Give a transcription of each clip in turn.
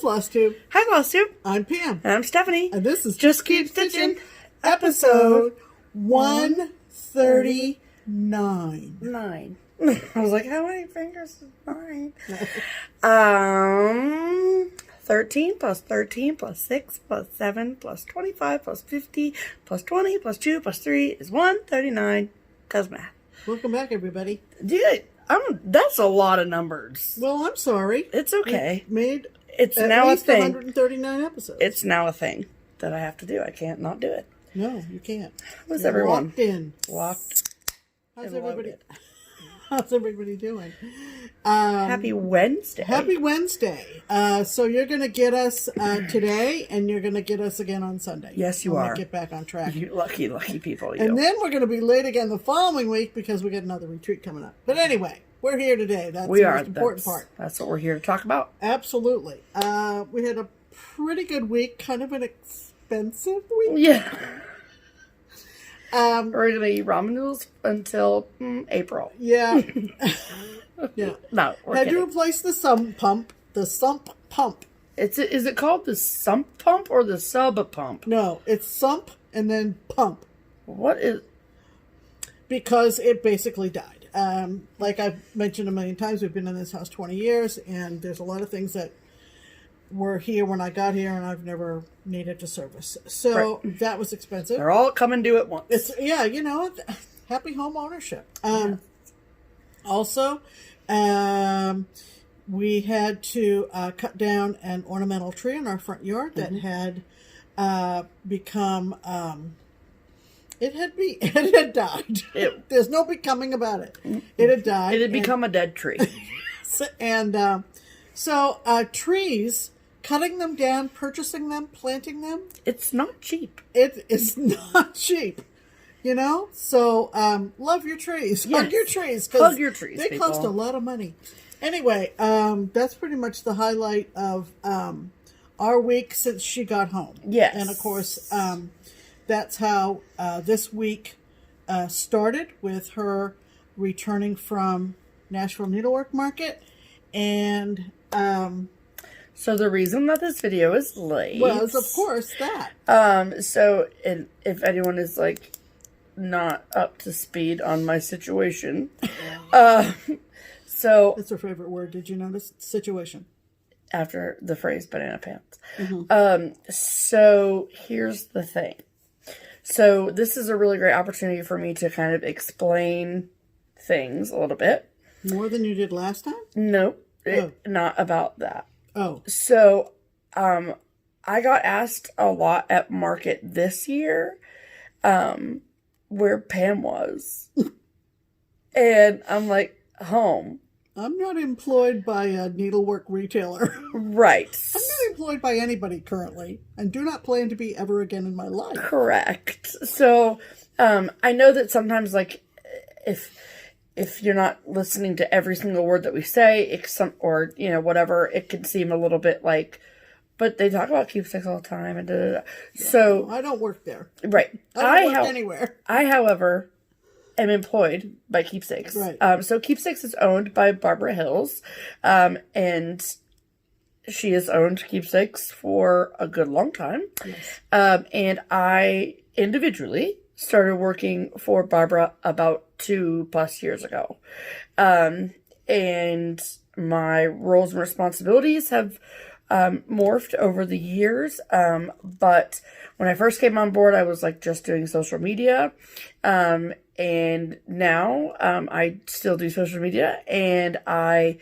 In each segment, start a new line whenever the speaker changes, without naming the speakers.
FlossTube.
Hi, FlossTube.
I'm Pam.
And I'm Stephanie.
And this is
Just Keep Stitching,
episode 139.
9. I was like, how many fingers is 9? 13 plus 13 plus 6 plus 7 plus 25 plus 50 plus 20 plus 2 plus 3 is 139. Cause math.
Welcome back, everybody.
Dude, that's a lot of numbers.
Well, I'm sorry.
It's okay.
It's
now a thing.
139 episodes.
It's now a thing that I have to do. I can't not do it.
No, you can't.
How's everyone?
Locked in.
Locked.
How's everybody doing?
Happy Wednesday.
Happy Wednesday. So you're going to get us today, and you're going to get us again on Sunday.
Yes, you are.
Get back on track.
You lucky people, you.
And then we're going to be late again the following week because we got another retreat coming up. But anyway, we're here today. That's the most important part.
That's what we're here to talk about.
Absolutely. We had a pretty good week, kind of an expensive week.
Yeah. We're going to eat ramen noodles until April.
Yeah. Yeah.
No, we're
Had
kidding.
to replace the sump pump. The sump pump.
Is it called the sump pump or the sub pump?
No, it's sump and then pump.
What is...
Because it basically died. Like I've mentioned a million times, we've been in this house 20 years, and there's a lot of things that were here when I got here, and I've never needed to service. So that was expensive.
They're all coming due at once.
Happy home ownership. Also, we had to cut down an ornamental tree in our front yard that had become... It had died. There's no becoming about it. It had died.
It had become a dead tree.
And so trees, cutting them down, purchasing them, planting them.
It's not cheap.
It is not cheap. You know? So love your trees.
Yes.
Hug your trees.
Hug your trees,
They
people.
cost a lot of money. Anyway, that's pretty much the highlight of our week since she got home.
Yes.
And of course... that's how this week started, with her returning from Nashville Needlework Market. And
so the reason that this video is late
was, of course, that.
So if anyone is like not up to speed on my situation, so
that's her favorite word. Did you notice? Situation.
After the phrase banana pants. So here's the thing. So this is a really great opportunity for me to kind of explain things a little bit.
More than you did last time?
Nope. Not about that.
Oh.
So, I got asked a lot at market this year, where Pam was. And I'm like, home.
I'm not employed by a needlework retailer.
Right.
I'm not employed by anybody currently, and do not plan to be ever again in my life.
Correct. So, I know that sometimes, like, if you're not listening to every single word that we say, or, you know, whatever, it can seem a little bit like, but they talk about keepsakes all the time, and
Yeah,
so...
I don't work there.
Right.
I don't work anywhere.
I, however... am employed by Keepsakes.
Right.
So Keepsakes is owned by Barbara Hills, and she has owned Keepsakes for a good long time.
Yes.
And I individually started working for Barbara about 2+ years ago. And my roles and responsibilities have morphed over the years. But when I first came on board, I was like just doing social media. And now, I still do social media, and I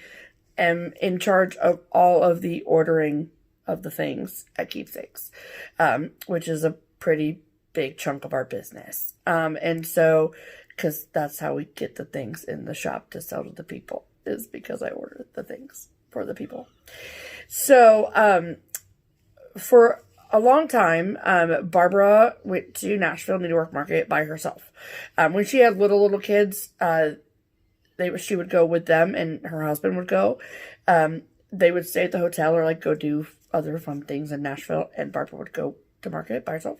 am in charge of all of the ordering of the things at Keepsakes, which is a pretty big chunk of our business. And so, because that's how we get the things in the shop to sell to the people, is because I order the things for the people. So, for a long time, Barbara went to Nashville Needlework Market by herself. When she had little kids, she would go with them, and her husband would go. They would stay at the hotel or like go do other fun things in Nashville, and Barbara would go to market by herself.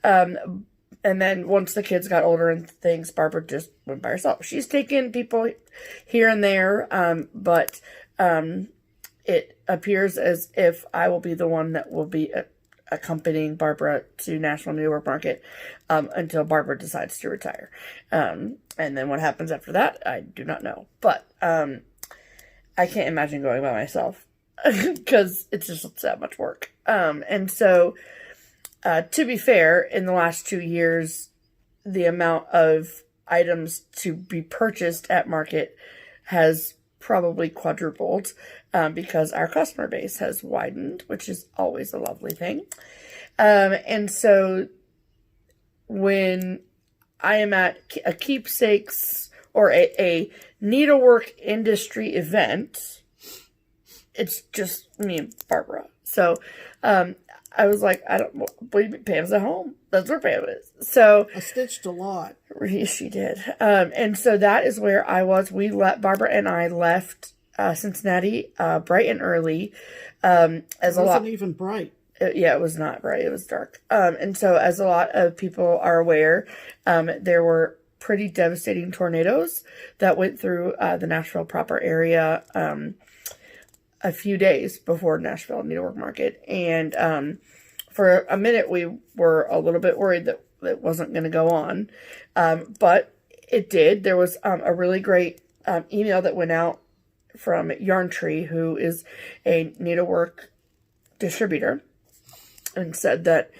And then once the kids got older and things, Barbara just went by herself. She's taken people here and there, but it appears as if I will be the one that will be accompanying Barbara to Nashville Needlework Market until Barbara decides to retire. And then what happens after that, I do not know. But I can't imagine going by myself because it's just that much work. And so, to be fair, in the last 2 years, the amount of items to be purchased at market has probably quadrupled because our customer base has widened, which is always a lovely thing. And so when I am at a Keepsakes or a needlework industry event, it's just me and Barbara. So I was like, I don't believe Pam's at home. That's where Pam is. So
I stitched a lot.
She did. And so that is where I was. Barbara and I left Cincinnati bright and early. It
wasn't even bright.
It was not bright. It was dark. And so as a lot of people are aware, there were pretty devastating tornadoes that went through the Nashville proper area a few days before Nashville Needlework Market. And for a minute, we were a little bit worried that it wasn't going to go on. But it did. There was a really great email that went out from Yarn Tree, who is a needlework distributor, and said that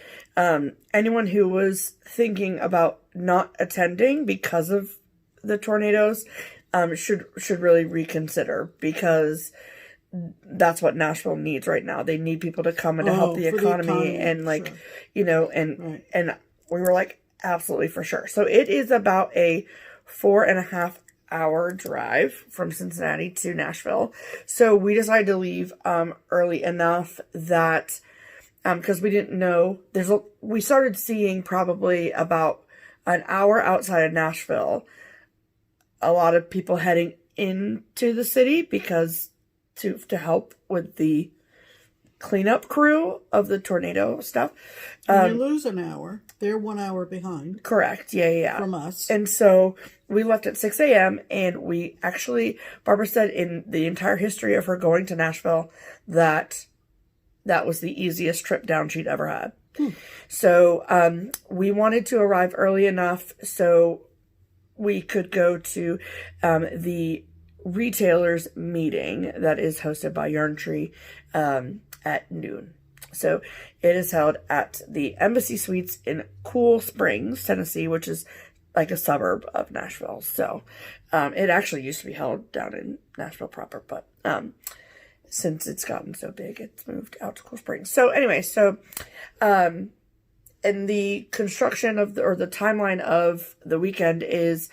anyone who was thinking about not attending because of the tornadoes should really reconsider, because that's what Nashville needs right now. They need people to come and to help the economy and like, sure. You know, and we were like, absolutely, for sure. So it is about a 4.5 hour drive from Cincinnati to Nashville. So we decided to leave early enough that because we didn't know we started seeing probably about an hour outside of Nashville a lot of people heading into the city because to help with the cleanup crew of the tornado stuff.
You lose an hour. They're 1 hour behind.
Correct. Yeah.
From us.
And so we left at 6 a.m. and we actually, Barbara said in the entire history of her going to Nashville that was the easiest trip down she'd ever had. So we wanted to arrive early enough so we could go to the retailers meeting that is hosted by Yarn Tree at noon. So it is held at the Embassy Suites in Cool Springs, Tennessee, which is like a suburb of Nashville. So it actually used to be held down in Nashville proper, but since it's gotten so big, it's moved out to Cool Springs. So anyway, and the construction of the timeline of the weekend is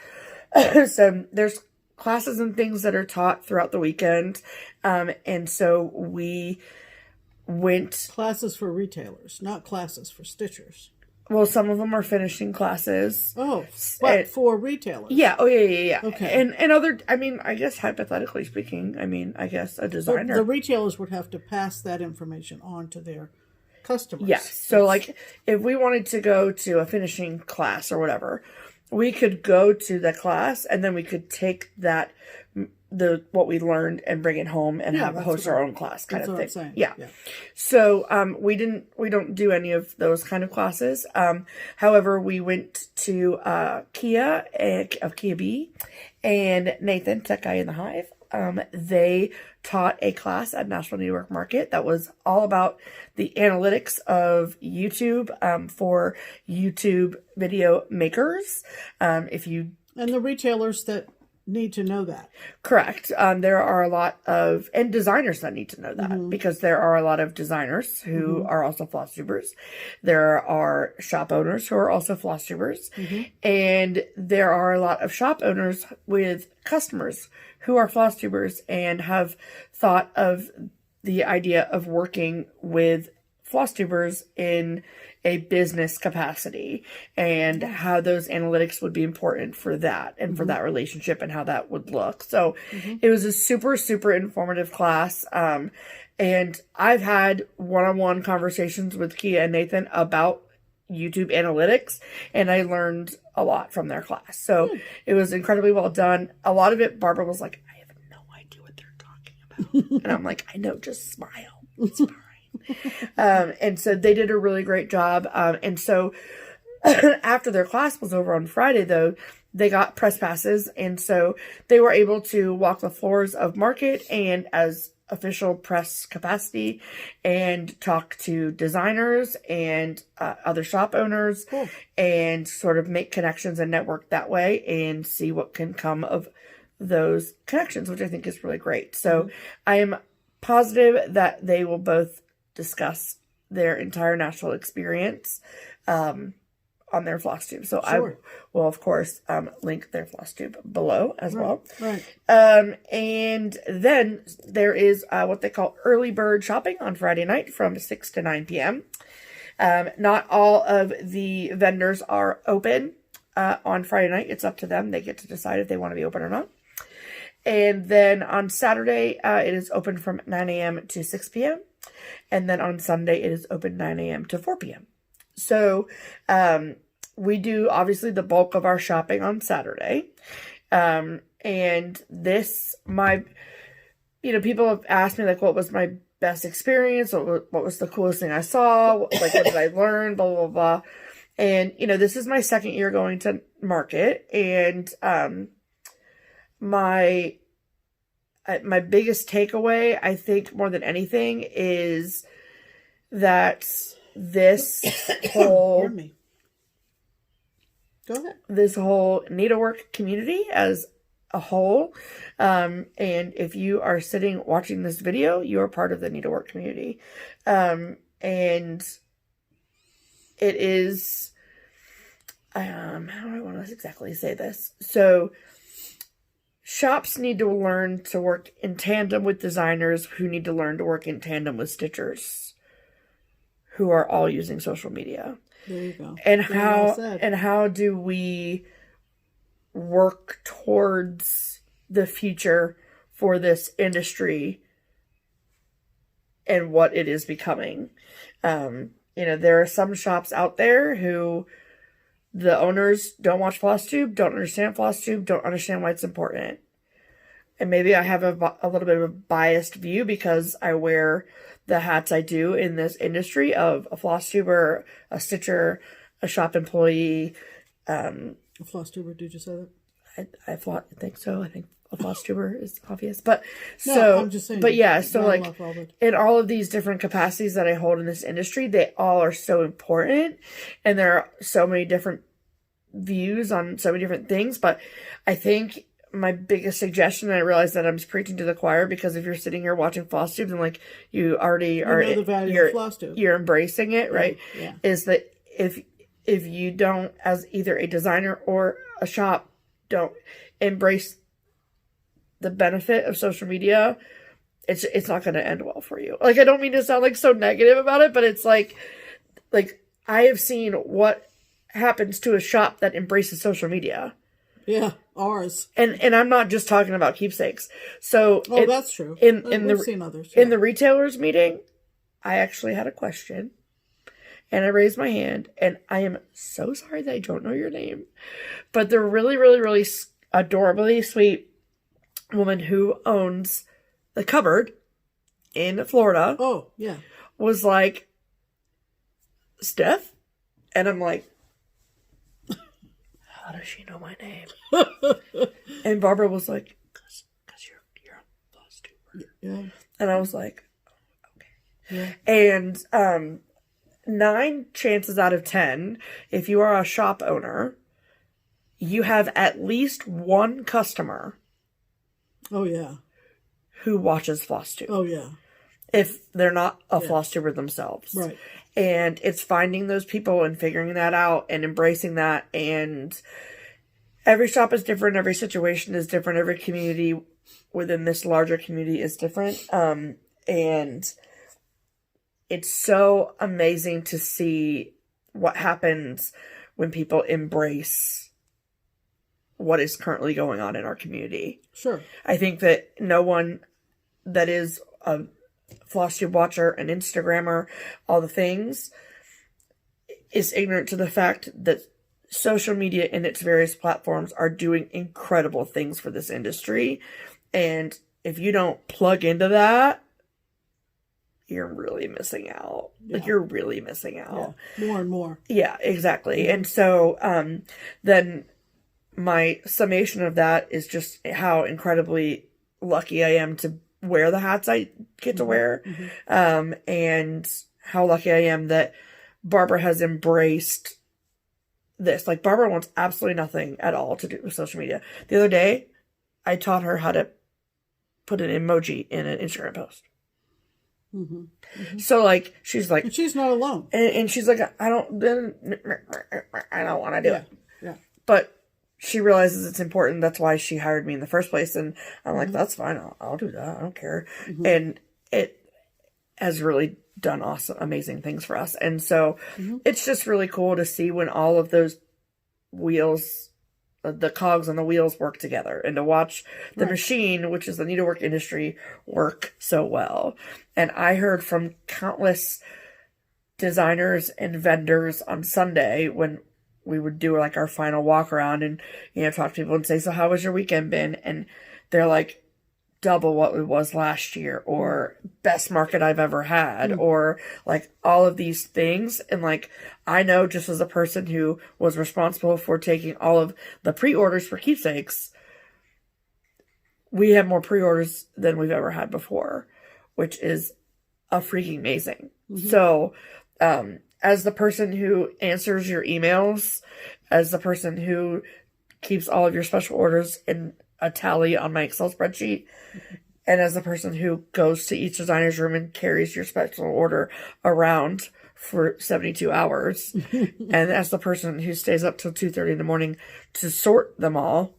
so there's classes and things that are taught throughout the weekend. And so we went...
Classes for retailers, not classes for stitchers.
Well, some of them are finishing classes.
Oh, but for retailers.
Yeah. Oh, yeah.
Okay.
And other, I mean, I guess hypothetically speaking, I guess a designer.
The retailers would have to pass that information on to their customers.
Yes. So, like, if we wanted to go to a finishing class or whatever, we could go to the class and then we could take what we learned and bring it home and host our own class kind of thing.
That's what I'm saying.
Yeah. So we don't do any of those kind of classes. However, we went to Kia of Kia B and Nathan, tech guy in the Hive. They taught a class at Nashville Needlework Market that was all about the analytics of YouTube for YouTube video makers. And
the retailers that need to know that.
Correct. There are a lot of, and designers that need to know that because there are a lot of designers who are also FlossTubers. There are shop owners who are also FlossTubers. And there are a lot of shop owners with customers who are FlossTubers and have thought of the idea of working with FlossTubers in a business capacity and how those analytics would be important for that and for that relationship and how that would look. So it was a super, super informative class. And I've had one-on-one conversations with Kia and Nathan about YouTube analytics, and I learned a lot from their class. So it was incredibly well done. A lot of it, Barbara was like, I have no idea what they're talking And I'm like, I know, just smile. It's fine. And so they did a really great job. And so after their class was over on Friday, though, they got press passes. And so they were able to walk the floors of Market and as official press capacity and talk to designers and other shop owners.
Cool.
And sort of make connections and network that way and see what can come of those connections, which I think is really great. So I am positive that they will both discuss their entire Nashville experience on their FlossTube. So I will, of course, link their FlossTube below as well.
Right.
And then there is what they call early bird shopping on Friday night from 6 to 9 p.m. Not all of the vendors are open on Friday night. It's up to them. They get to decide if they want to be open or not. And then on Saturday, it is open from 9 a.m. to 6 p.m. And then on Sunday, it is open 9 a.m. to 4 p.m. So we do, obviously, the bulk of our shopping on Saturday. And this, people have asked me, like, what was my best experience? What was the coolest thing I saw? Like, what did I learn? Blah, blah, blah. And, this is my second year going to Market. And my biggest takeaway, I think, more than anything, is that this whole...
Pardon me. Go ahead.
This whole needlework community as a whole. And if you are sitting watching this video, you are part of the needlework community. And it is, how do I want to exactly say this? So shops need to learn to work in tandem with designers who need to learn to work in tandem with stitchers who are all using social media.
There you go.
And how do we work towards the future for this industry and what it is becoming? There are some shops out there who the owners don't watch FlossTube, don't understand FlossTube, don't understand why it's important. And maybe I have a little bit of a biased view because I wear the hats I do in this industry of a FlossTuber, a stitcher, a shop employee.
A FlossTuber, did you say that?
I think so. I think a FlossTuber is obvious. But
no, I'm just saying.
But yeah, so like in all of these different capacities that I hold in this industry, they all are so important. And there are so many different views on so many different things. But I think my biggest suggestion, and I realize that I'm just preaching to the choir because if you're sitting here watching FlossTube, then like you already are,
the value of FlossTube.
You're embracing it, right?
Yeah.
Is that if you don't, as either a designer or a shop, don't embrace the benefit of social media, it's not going to end well for you. Like, I don't mean to sound like so negative about it, but it's like I have seen what happens to a shop that embraces social media.
Yeah, ours.
And I'm not just talking about Keepsakes. So
that's true.
We've
seen others. Yeah.
In the retailers meeting, I actually had a question. And I raised my hand, and I am so sorry that I don't know your name. But the really, really, really adorably sweet woman who owns the cupboard in Florida.
Oh, yeah.
Was like, Steph? And I'm like, how does she know my name? And Barbara was like, because you're a FlossTuber.
Yeah.
And I was like, okay.
Yeah.
And 9 chances out of 10, if you are a shop owner, you have at least one customer.
Oh, yeah.
Who watches FlossTube.
Oh, yeah.
If they're not a FlossTuber themselves.
Right.
And it's finding those people and figuring that out and embracing that. And every shop is different. Every situation is different. Every community within this larger community is different. And it's so amazing to see what happens when people embrace what is currently going on in our community.
Sure.
I think that no one that is a FlossTube watcher, an Instagrammer, all the things, is ignorant to the fact that social media and its various platforms are doing incredible things for this industry. And if you don't plug into that, you're really missing out.
Yeah.
Like, you're really missing out.
Yeah. More and more.
Yeah, exactly. And so then my summation of that is just how incredibly lucky I am to wear the hats I get to wear. And how lucky I am that Barbara has embraced this. Like, Barbara wants absolutely nothing at all to do with social media. The other day, I taught her how to put an emoji in an Instagram post. So, like, she's like...
And she's not alone.
And she's like, I don't want to do it.
Yeah.
But she realizes it's important. That's why she hired me in the first place. And I'm like, that's fine. I'll do that. I don't care. And it has really done awesome, amazing things for us. And so it's just really cool to see when all of those wheels, the cogs on the wheels, work together, and to watch the machine, which is the needlework industry, work so well. And I heard from countless designers and vendors on Sunday when we would do like our final walk around and, you know, talk to people and say, so how was your weekend been? And they're like, double what it was last year, or best market I've ever had, or like all of these things. And like, I know, just as a person who was responsible for taking all of the pre-orders for Keepsakes, we have more pre-orders than we've ever had before, which is a freaking amazing. So, as the person who answers your emails, as the person who keeps all of your special orders in a tally on my Excel spreadsheet, and as the person who goes to each designer's room and carries your special order around for 72 hours, and as the person who stays up till 2:30 in the morning to sort them all,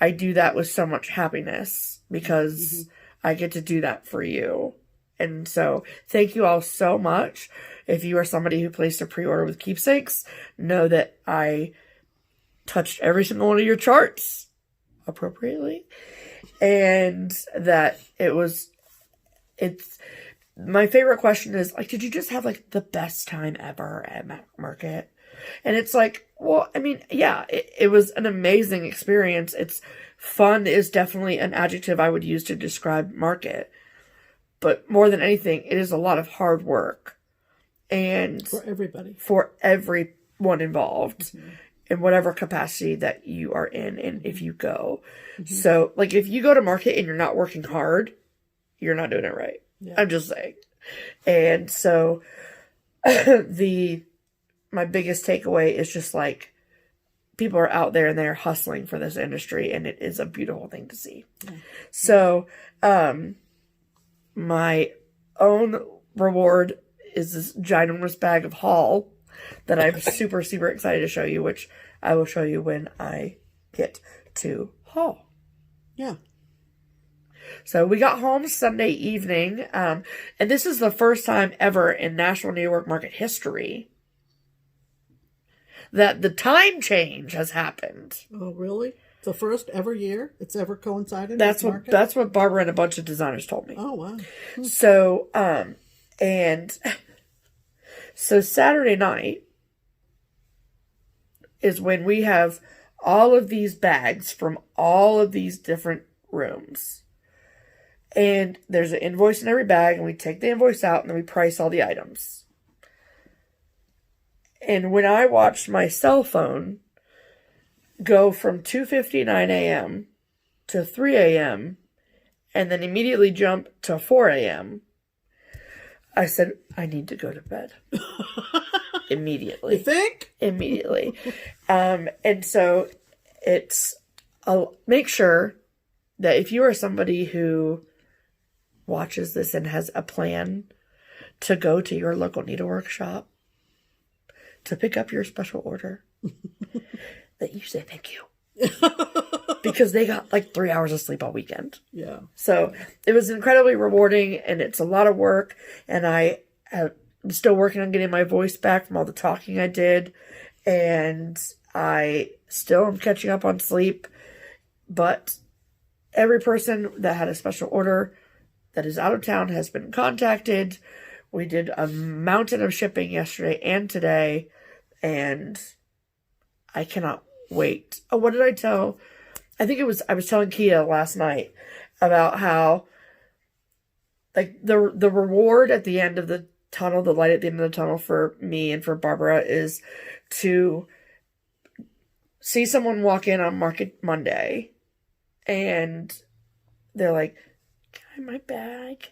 I do that with so much happiness because I get to do that for you. And so thank you all so much. If you are somebody who placed a pre-order with Keepsakes, know that I touched every single one of your charts appropriately, and that it's my favorite question is like, did you just have like the best time ever at market? And it's like, well, I mean, yeah, it was an amazing experience. It's fun is definitely an adjective I would use to describe market, but more than anything, it is a lot of hard work, and
for everybody,
for everyone involved, in whatever capacity that you are in, and if you go. So, like, if you go to market and you're not working hard, you're not doing it right. I'm just saying. And so, my biggest takeaway is just, like, people are out there and they're hustling for this industry, and it is a beautiful thing to see. So, my own reward is this ginormous bag of haul that I'm super, super excited to show you, which I will show you when I get to haul. So we got home Sunday evening, and this is the first time ever in Nashville Needlework Market history that the time change has happened.
Oh, really? The first ever year it's ever coincided
That's
with
what
market?
That's what Barbara and a bunch of designers told me.
Oh, wow.
So, so Saturday night is when we have all of these bags from all of these different rooms. And there's an invoice in every bag, and we take the invoice out and then we price all the items. And when I watched my cell phone go from 2:59 a.m. to 3 a.m. and then immediately jump to 4 a.m., I said, I need to go to bed. Immediately.
You think?
Immediately. And so I'll make sure that if you are somebody who watches this and has a plan to go to your local needlework shop to pick up your special order, that you say thank you. Because they got like 3 hours of sleep all weekend.
Yeah.
So it was incredibly rewarding, and it's a lot of work, and I'm still working on getting my voice back from all the talking I did, and I still am catching up on sleep, but every person that had a special order that is out of town has been contacted. We did a mountain of shipping yesterday and today, and I cannot wait. Oh, what did I tell? I was telling Kia last night about how, like, the reward at the end of the tunnel, the light at the end of the tunnel for me and for Barbara is to see someone walk in on Market Monday and they're like, "Can I have my bag?"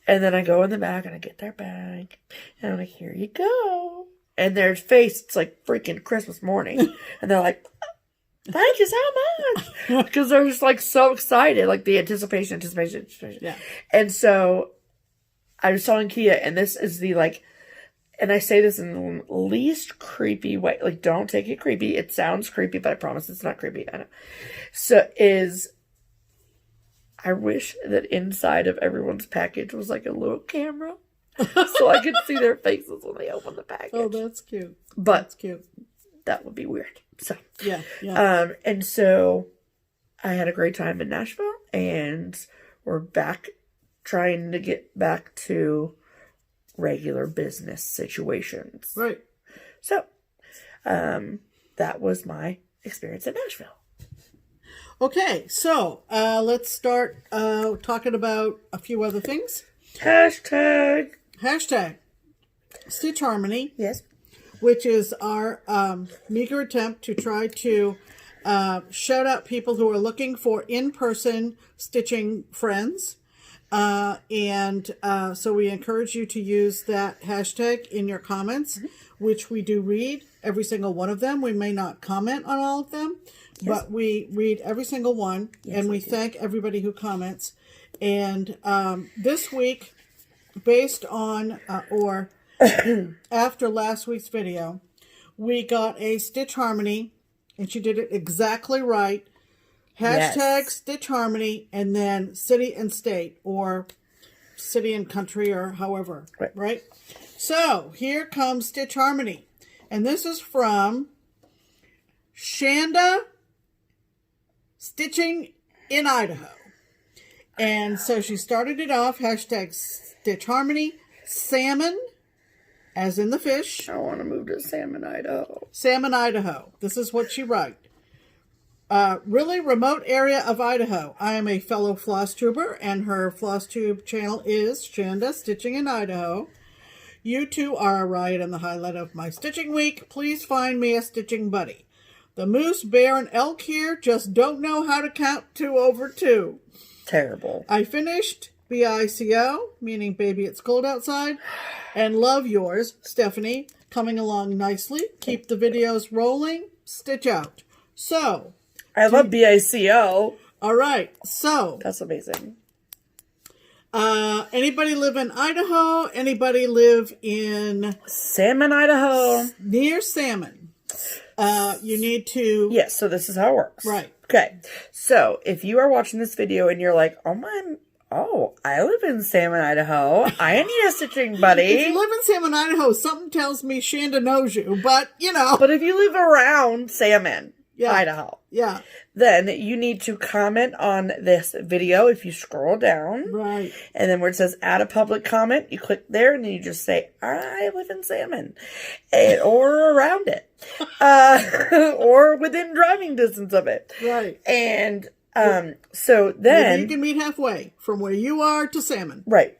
And then I go in the back and I get their bag and I'm like, "Here you go." And their face, it's like freaking Christmas morning. And they're like, "Thank you so much." Because they're just like so excited, like the anticipation.
Yeah.
And so I was telling Kia, and this is the like, and I say this in the least creepy way. Like, don't take it creepy. It sounds creepy, but I promise it's not creepy. I know. So I wish that inside of everyone's package was like a little camera. So I could see their faces when they open the package.
Oh, that's cute.
But
that's cute.
That would be weird. So
yeah.
And so I had a great time in Nashville, and we're back trying to get back to regular business situations.
Right.
So that was my experience in Nashville.
Okay, so let's start talking about a few other things.
Hashtag
Stitch Harmony.
Yes.
Which is our meager attempt to try to shout out people who are looking for in-person stitching friends. So we encourage you to use that hashtag in your comments, which we do read every single one of them. We may not comment on all of them, but we read every single one, and we thank everybody who comments. And this week, based on or after last week's video, we got a Stitch Harmony, and she did it exactly right. Hashtag Stitch Harmony, and then city and state, or city and country, or however, right? So here comes Stitch Harmony, and this is from Shanda Stitching in Idaho. And so she started it off, hashtag Stitch Harmony, salmon, as in the fish.
I want to move to Salmon, Idaho.
Salmon, Idaho. This is what she wrote. Really remote area of Idaho. I am a fellow FlossTuber, and her FlossTube channel is Shanda Stitching in Idaho. You two are a riot and the highlight of my stitching week. Please find me a stitching buddy. The moose, bear, and elk here just don't know how to count 2 over 2.
Terrible.
I finished BICO, meaning baby it's cold outside, and love yours, Stephanie, coming along nicely. Keep the videos rolling. Stitch out. So.
I love BICO.
All right. So.
That's amazing.
Anybody live in Idaho? Anybody live in
Salmon, Idaho?
Near Salmon. You need to.
Yes, so this is how it works.
Right.
Okay. So if you are watching this video and you're like, I live in Salmon, Idaho. I need a stitching buddy.
If you live in Salmon, Idaho, something tells me Shanda knows you, but you know.
But if you live around Salmon, Idaho.
Yeah.
Then you need to comment on this video if you scroll down.
Right.
And then where it says add a public comment, you click there and then you just say, I live in Salmon. Or around it. Or within driving distance of it.
Right.
And so then.
Maybe you can meet halfway from where you are to Salmon.
Right.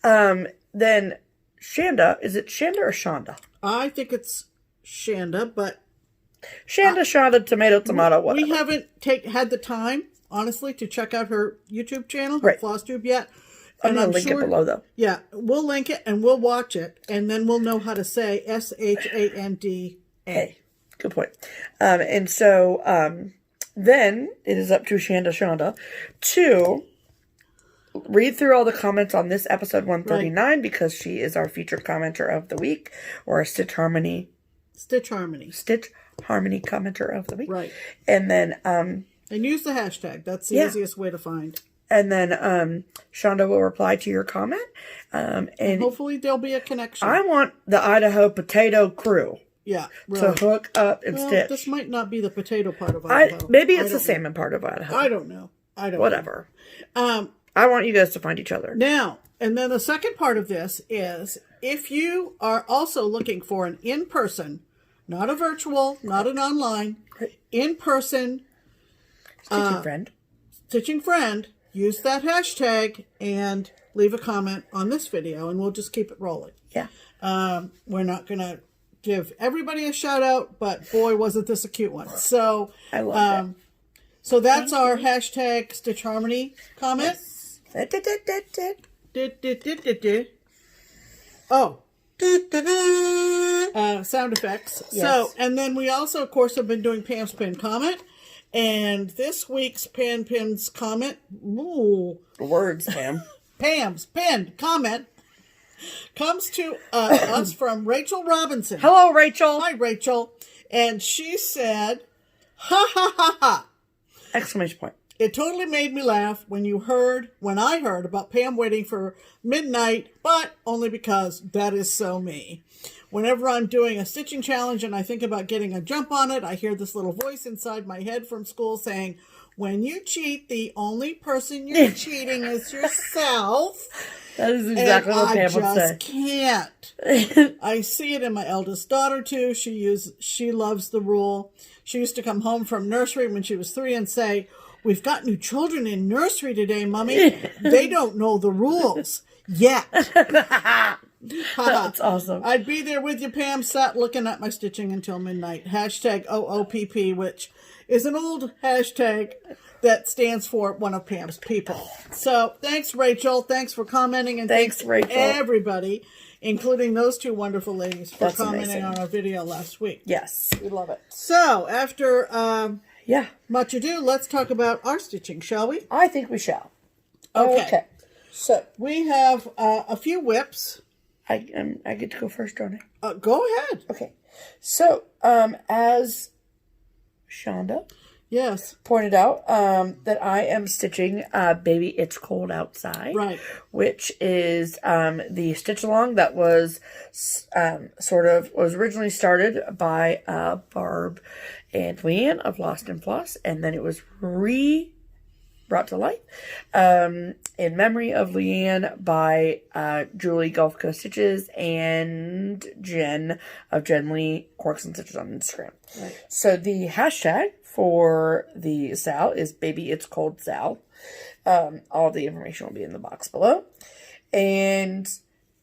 Then Shanda, is it Shanda or Shonda?
I think it's Shanda, but.
Shanda, tomato, whatever.
We haven't had the time, honestly, to check out her YouTube channel,
right.
FlossTube, yet.
I'm going to link it below, though.
Yeah, we'll link it, and we'll watch it, and then we'll know how to say SHANDA.
Good point. And so then it is up to Shanda to read through all the comments on this episode 139, because she is our featured commenter of the week, or a Stitch Harmony commenter of the week.
Right.
And then
and use the hashtag. That's the easiest way to find.
And then Shanda will reply to your comment. And
hopefully there'll be a connection.
I want the Idaho potato crew.
Yeah. Really.
To hook up and stitch.
This might not be the potato part of Idaho.
Maybe it's the salmon part of Idaho.
I don't know.
Whatever. I want you guys to find each other.
Now, and then the second part of this is, if you are also looking for an in-person, not a virtual, not an online, in-person
stitching friend,
use that hashtag and leave a comment on this video, and we'll just keep it rolling.
Yeah.
We're not going to give everybody a shout out, but boy, wasn't this a cute one. So
I love it.
So that's our hashtag Stitch Harmony comment. Oh. Sound effects.
Yes.
So, and then we also, of course, have been doing Pam's Pin Comment. And this week's Pam's Comment, ooh.
Words, Pam.
Pam's Pinned Comment comes to us from Rachel Robinson.
Hello, Rachel.
Hi, Rachel. And she said, ha ha ha ha.
Exclamation point.
It totally made me laugh when I heard about Pam waiting for midnight, but only because that is so me. Whenever I'm doing a stitching challenge and I think about getting a jump on it, I hear this little voice inside my head from school saying, when you cheat, the only person you're cheating is yourself.
That is exactly what Pam would say.
I just can't. I see it in my eldest daughter, too. She loves the rule. She used to come home from nursery when she was 3 and say, we've got new children in nursery today, Mommy. They don't know the rules yet.
That's awesome.
I'd be there with you, Pam, sat looking at my stitching until midnight. Hashtag OOPP, which is an old hashtag that stands for one of Pam's people. So thanks, Rachel. Thanks for commenting. And thanks
Rachel.
Everybody, including those two wonderful ladies, for
That's
commenting
amazing.
on our video last week.
Yes. We love it.
So after
Yeah.
much ado, let's talk about our stitching, shall we?
I think we shall.
Okay.
So
we have a few whips.
I get to go first, don't I?
Go ahead.
Okay. So, as Shonda
Yes.
pointed out, that I am stitching Baby It's Cold Outside.
Right.
Which is the stitch along that was was originally started by Barb and Leanne of Lost and Floss, and then it was brought to life in memory of Leanne by Julie Gulf Coast Stitches and Jen of Jen Lee Quirks and Stitches on Instagram.
Right.
So the hashtag for the Sal is Baby It's Cold Sal. All the information will be in the box below. And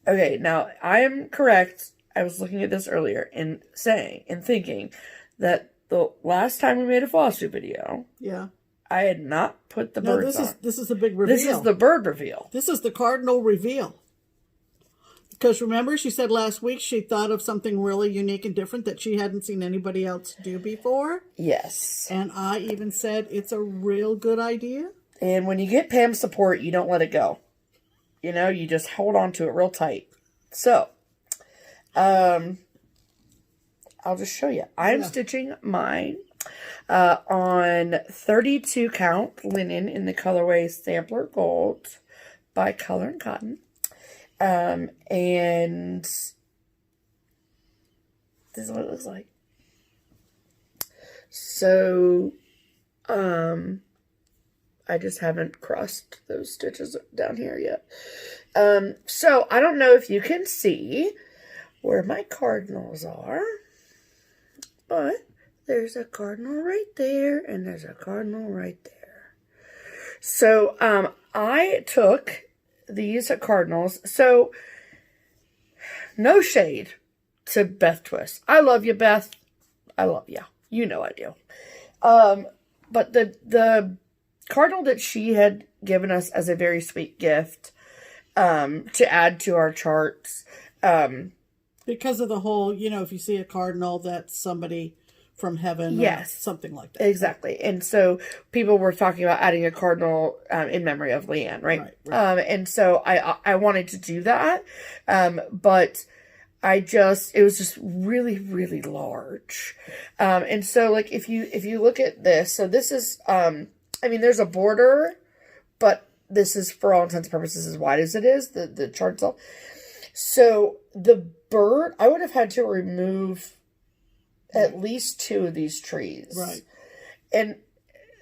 okay, now I am correct. I was looking at this earlier and thinking that the last time we made a FlossTube video,
Yeah.
I had not put the birds on.
This is the big reveal.
This is the bird reveal.
This is the cardinal reveal. Because remember, she said last week she thought of something really unique and different that she hadn't seen anybody else do before.
Yes.
And I even said it's a real good idea.
And when you get Pam's support, you don't let it go. You know, you just hold on to it real tight. So, I'll just show you. I'm stitching mine on 32 count linen in the colorway Sampler Gold by Color and Cotton. And this is what it looks like. So, I just haven't crossed those stitches down here yet. So I don't know if you can see where my cardinals are, but there's a cardinal right there, and there's a cardinal right there. So, I took these cardinals. So, no shade to Beth Twist. I love you, Beth. I love you. You know I do. But the cardinal that she had given us as a very sweet gift, to add to our charts,
because of the whole, if you see a cardinal, that's somebody from heaven.
Yes.
Or something like that.
Exactly. And so people were talking about adding a cardinal in memory of Leanne, right?
Right.
And so I wanted to do that. But it was just really, really large. And so like, if you look at this, so this is, there's a border, but this is for all intents and purposes as wide as it is, the chart itself. So the bird, I would have had to remove at least 2 of these trees.
Right.
And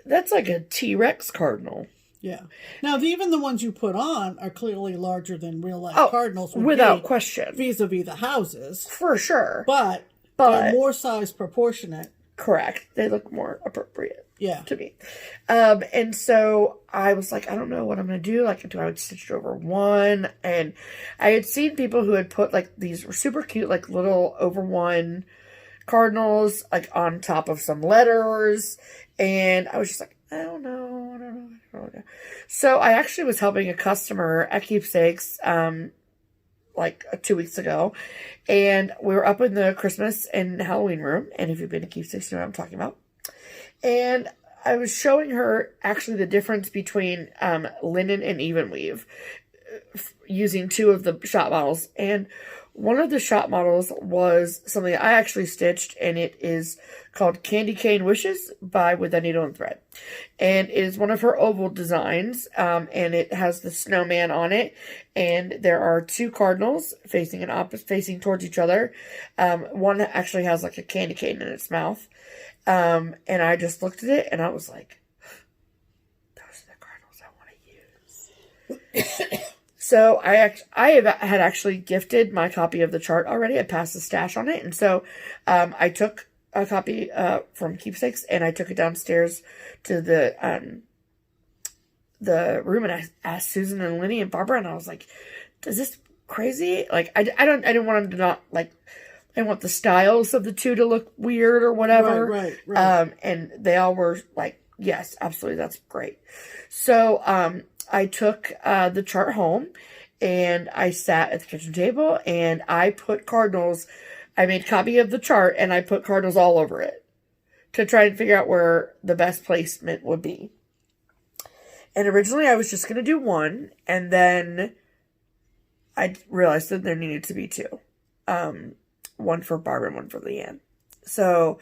that's like a T-Rex cardinal.
Yeah. Now, even the ones you put on are clearly larger than real life cardinals.
Without question.
Vis-a-vis the houses.
For sure.
But they're more size proportionate.
Correct. They look more appropriate.
Yeah.
to me. And so I was like, I don't know what I'm going to do. Like, do I would stitch it over one? And I had seen people who had put like these super cute, like little over one cardinals, like on top of some letters. And I was just like, I don't know. So I actually was helping a customer at Keepsakes, like 2 weeks ago, and we were up in the Christmas and Halloween room, and if you've been to Keepsakes, you know what I'm talking about. And I was showing her actually the difference between linen and even weave using 2 of the shop models, and one of the shop models was something that I actually stitched, and it is called Candy Cane Wishes by With a Needle and Thread. And it is one of her oval designs, and it has the snowman on it, and there are 2 cardinals facing towards each other. One actually has like a candy cane in its mouth. And I just looked at it, and I was like, those are the cardinals I want to use. So I had actually gifted my copy of the chart already. I passed the stash on it. And so I took a copy from Keepsakes, and I took it downstairs to the room, and I asked Susan and Lenny and Barbara, and I was like, is this crazy? Like, I didn't want them to not, like, I want the styles of the 2 to look weird or whatever.
Right.
And they all were like, yes, absolutely, that's great. So I took the chart home, and I sat at the kitchen table, and I put cardinals. I made a copy of the chart, and I put cardinals all over it to try and figure out where the best placement would be. And originally I was just going to do 1, and then I realized that there needed to be 2. 1 for Barb and 1 for Leanne. So,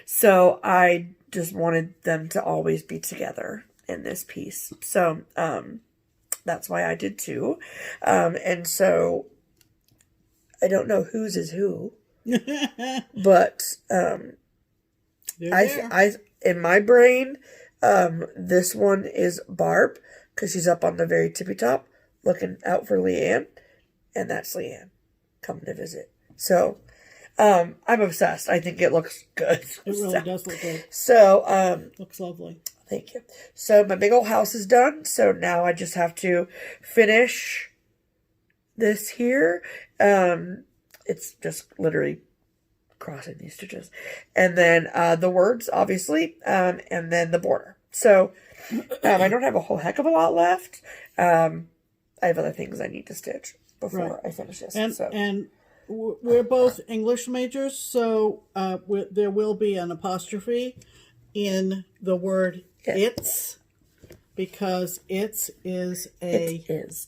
so I just wanted them to always be together in this piece. So, that's why I did 2. And so I don't know whose is who, but, I in my brain, this one is Barb, because she's up on the very tippy top looking out for Leanne, and that's Leanne coming to visit. So, I'm obsessed. I think it looks good.
It really does look good.
So,
looks lovely.
Thank you. So my big old house is done. So now I just have to finish this here. It's just literally crossing these stitches. And then the words, obviously, and then the border. So I don't have a whole heck of a lot left. I have other things I need to stitch before I finish this.
And we're both English majors, so there will be an apostrophe in the word it's, because it's is a...
It is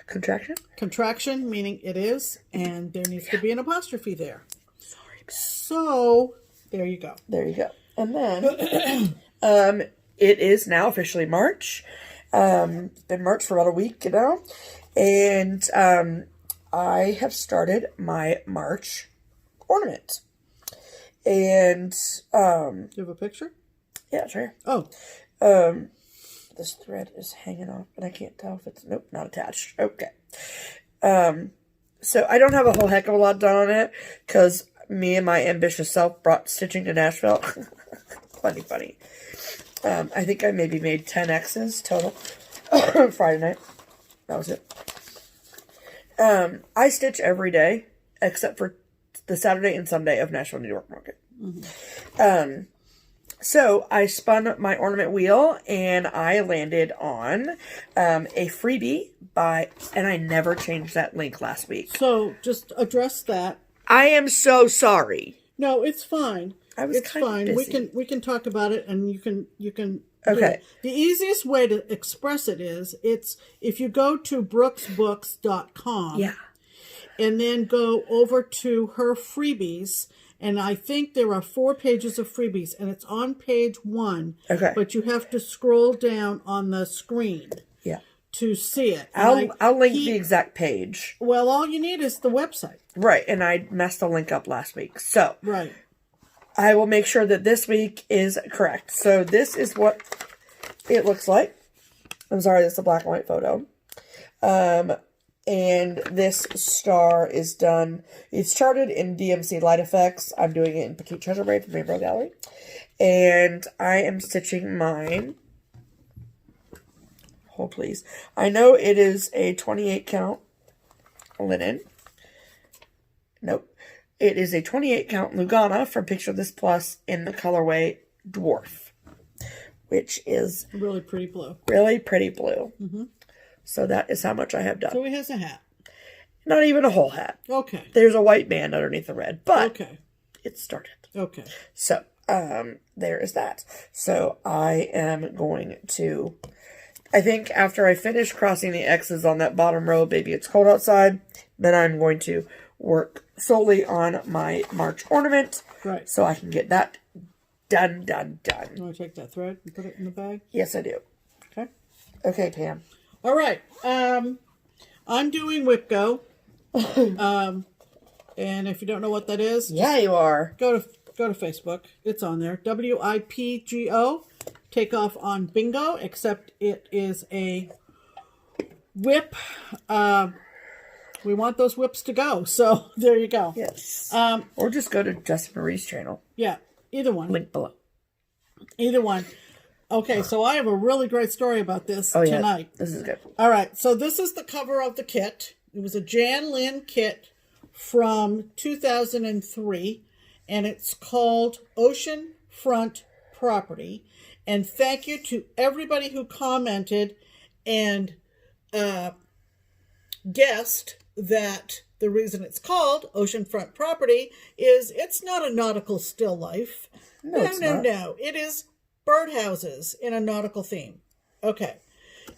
contraction?
Contraction, meaning it is, and there needs to be an apostrophe there.
Sorry.
So, there you go.
There you go. And then, it is now officially March. It's been March for about a week, you know? And I have started my March ornament. And
you have a picture?
Yeah, sure.
Oh.
This thread is hanging off, and I can't tell if it's... Nope, not attached. Okay. So I don't have a whole heck of a lot done on it, because me and my ambitious self brought stitching to Nashville. Plenty funny. I think I maybe made 10 X's total. Friday night. That was it. I stitch every day, except for the Saturday and Sunday of Nashville Needlework Market. Mm-hmm. So I spun my ornament wheel, and I landed on a freebie and I never changed that link last week.
So just address that.
I am so sorry.
No, it's fine.
It's
fine.
Busy.
We can talk about it, and you can.
Okay.
The easiest way to express it is if you go to brooksbooks.com.
Yeah.
And then go over to her freebies. And I think there are 4 pages of freebies, and it's on page 1.
Okay.
But you have to scroll down on the screen.
Yeah.
To see it.
I'll link the exact page.
Well, all you need is the website.
Right, and I messed the link up last week. So.
Right.
I will make sure that this week is correct. So this is what it looks like. I'm sorry, this is a black and white photo. And this star is done. It's charted in DMC Light Effects. I'm doing it in Petite Treasure Braid from Rainbow Gallery. And I am stitching mine. Hold please. I know it is a 28 count linen. Nope. It is a 28 count Lugana from Picture This Plus in the colorway Dwarf, which is
really pretty blue.
Really pretty blue. Mm-hmm. So that is how much I have done.
So he has a hat.
Not even a whole hat.
Okay.
There's a white band underneath the red, but
okay.
It started.
Okay.
So, there is that. So I am going to, I think after I finish crossing the X's on that bottom row, Baby It's Cold Outside, then I'm going to work solely on my March ornament.
Right.
So I can get that done.
You want to take that thread and put it in the bag?
Yes, I do.
Okay.
Okay, Pam.
All right. I'm doing WIP-GO. And if you don't know what that is,
yeah, you are.
Go to Facebook. It's on there. WIP-GO. Take off on bingo, except it is a whip. We want those whips to go. So there you go.
Yes. Or just go to Justin Marie's channel.
Yeah. Either one.
Link below.
Either one. Okay, so I have a really great story about this tonight.
This is good.
All right, so this is the cover of the kit. It was a Jan Lynn kit from 2003, and it's called Ocean Front Property. And thank you to everybody who commented and guessed that the reason it's called Oceanfront Property is it's not a nautical still life.
No.
It is birdhouses in a nautical theme. Okay.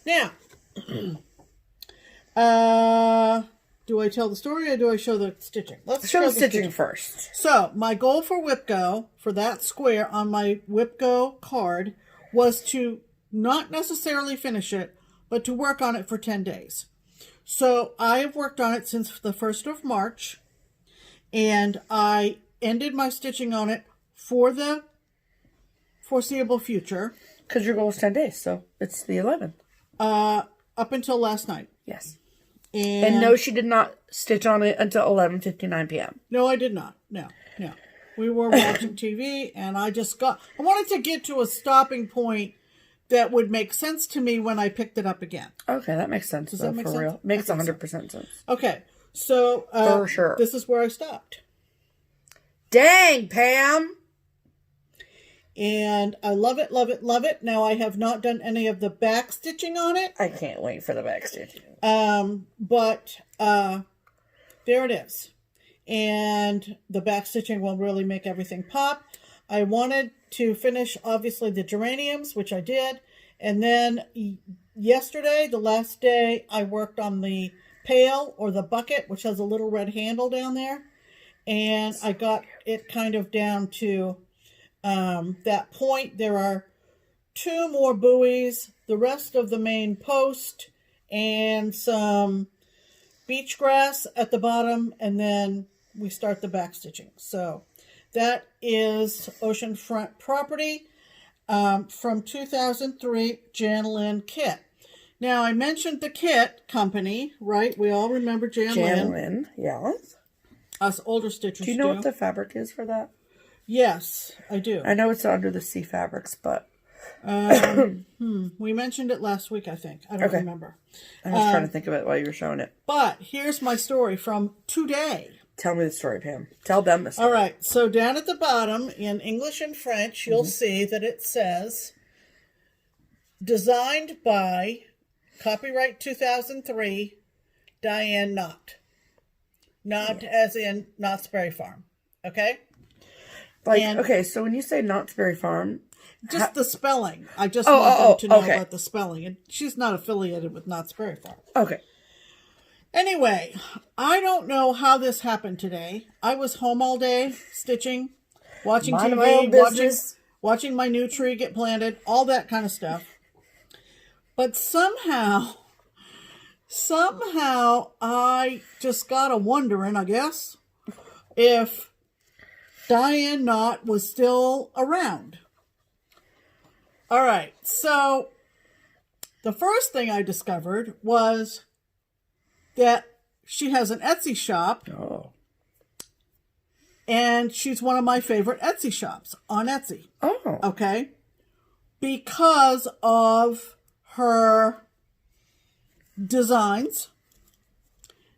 Now, do I tell the story or do I show the stitching? Let's
show the stitching first.
So, my goal for WIP-GO, for that square on my WIP-GO card, was to not necessarily finish it, but to work on it for 10 days. So, I have worked on it since the 1st of March, and I ended my stitching on it for the foreseeable future.
Because your goal is 10 days, so it's the 11th.
Up until last night.
Yes.
And
no, she did not stitch on it until 11:59 p.m.
No, I did not. No. We were watching TV, and I wanted to get to a stopping point that would make sense to me when I picked it up again.
Okay, that makes sense.
Does that make sense?
Real. Makes 100% sense.
Okay, so
for sure.
This is where I stopped.
Dang, Pam!
And I love it, love it, love it. Now, I have not done any of the back stitching on it.
I can't wait for the back stitching.
But there it is. And the back stitching will really make everything pop. I wanted to finish, obviously, the geraniums, which I did. And then yesterday, the last day, I worked on the pail or the bucket, which has a little red handle down there. And I got it kind of down to that point. There are 2 more buoys, the rest of the main post, and some beach grass at the bottom, and then we start the back stitching. So that is Oceanfront Property from 2003 Jan Lynn kit. Now, I mentioned the kit company, right? We all remember Jan
Lynn, yeah.
Us older stitchers
do. You know what the fabric is for that?
Yes, I do.
I know it's under the sea fabrics, but...
we mentioned it last week, I think. I don't remember.
I was trying to think of it while you were showing it.
But here's my story from today.
Tell me the story, Pam. Tell them the story.
All right. So down at the bottom, in English and French, you'll see that it says, designed by, copyright 2003, Diane Knott. Not as in Knott's Berry Farm. Okay?
Okay, so when you say Knott's Berry Farm...
Just the spelling. I just want them to know about the spelling. And she's not affiliated with Knott's Berry Farm.
Okay.
Anyway, I don't know how this happened today. I was home all day, stitching, watching TV, watching my new tree get planted, all that kind of stuff. But somehow I just got a wondering, I guess, if Diane Knott was still around. All right, so the first thing I discovered was that she has an Etsy shop.
Oh.
And she's one of my favorite Etsy shops on Etsy.
Oh.
Okay? Because of her designs,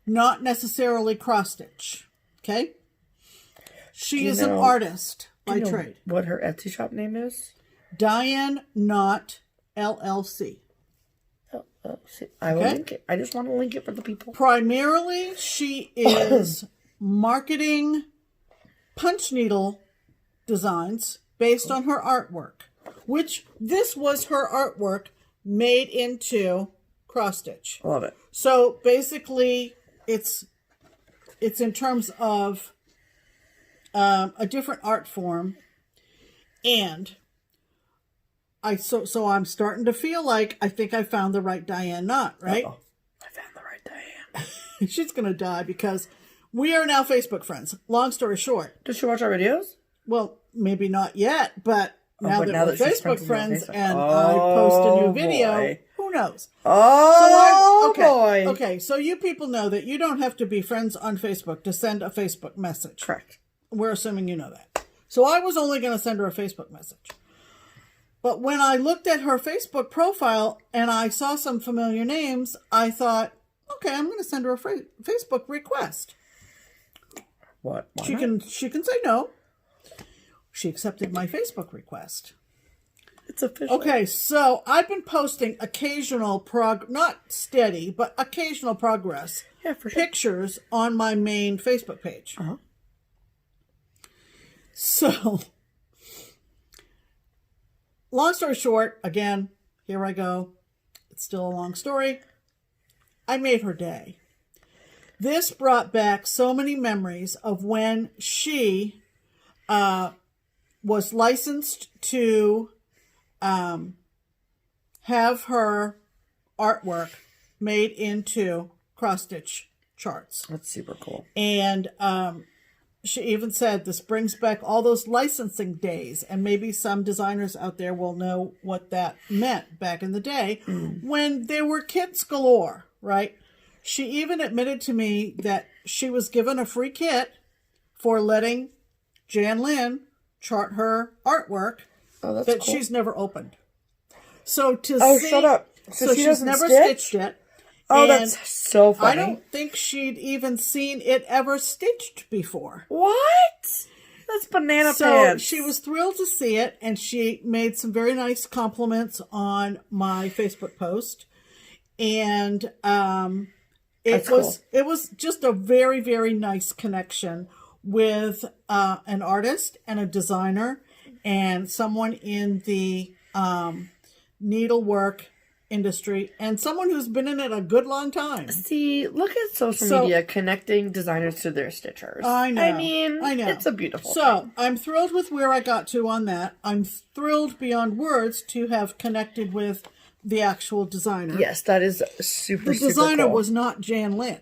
not necessarily cross-stitch. Okay? She is an artist by trade.
What her Etsy shop name is?
Diane Knott LLC.
I will link it. I just want to link it for the people.
Primarily, she is marketing punch needle designs based on her artwork, which this was her artwork made into cross stitch.
Love it.
So basically, it's in terms of a different art form, and so I'm starting to feel like I think I found the right Diane Knott, right?
Uh-oh. I found the right Diane.
She's gonna die because we are now Facebook friends. Long story short.
Does she watch our videos?
Well, maybe not yet, but now that we're Facebook friends
Facebook.
and I post a new video,
boy.
who knows?
Oh,
boy.
boy.
Okay, so you people know that you don't have to be friends on Facebook to send a Facebook message.
Correct.
We're assuming you know that. So I was only going to send her a Facebook message. But when I looked at her Facebook profile and I saw some familiar names, I thought, okay, I'm going to send her a Facebook request.
What? Why
She
not?
can say no. She accepted my Facebook request.
It's official.
Okay, so I've been posting occasional not steady, but occasional progress.
Yeah, for sure.
Pictures on my main Facebook page.
Uh-huh.
So, long story short, again, here I go. It's still a long story. I made her day. This brought back so many memories of when she was licensed to have her artwork made into cross-stitch charts.
That's super cool.
And she even said this brings back all those licensing days, and maybe some designers out there will know what that meant back in the day when there were kits galore, right? She even admitted to me that she was given a free kit for letting Jan Lynn chart her artwork that
cool.
she's never opened. So
shut up. So she
she's
doesn't
never
stitch?
stitched it.
Oh,
And
that's so funny.
I don't think she'd even seen it ever stitched before.
What? That's banana
So
pants.
she was thrilled to see it, and she made some very nice compliments on my Facebook post. And it was just a very, very nice connection with an artist and a designer and someone in the needlework industry and someone who's been in it a good long time.
See, look at social media connecting designers to their stitchers.
I know.
I know. It's a beautiful thing.
So I'm thrilled with where I got to on that. I'm thrilled beyond words to have connected with the actual designer.
Yes, that is super,
The designer
cool.
was not Jan Lynn,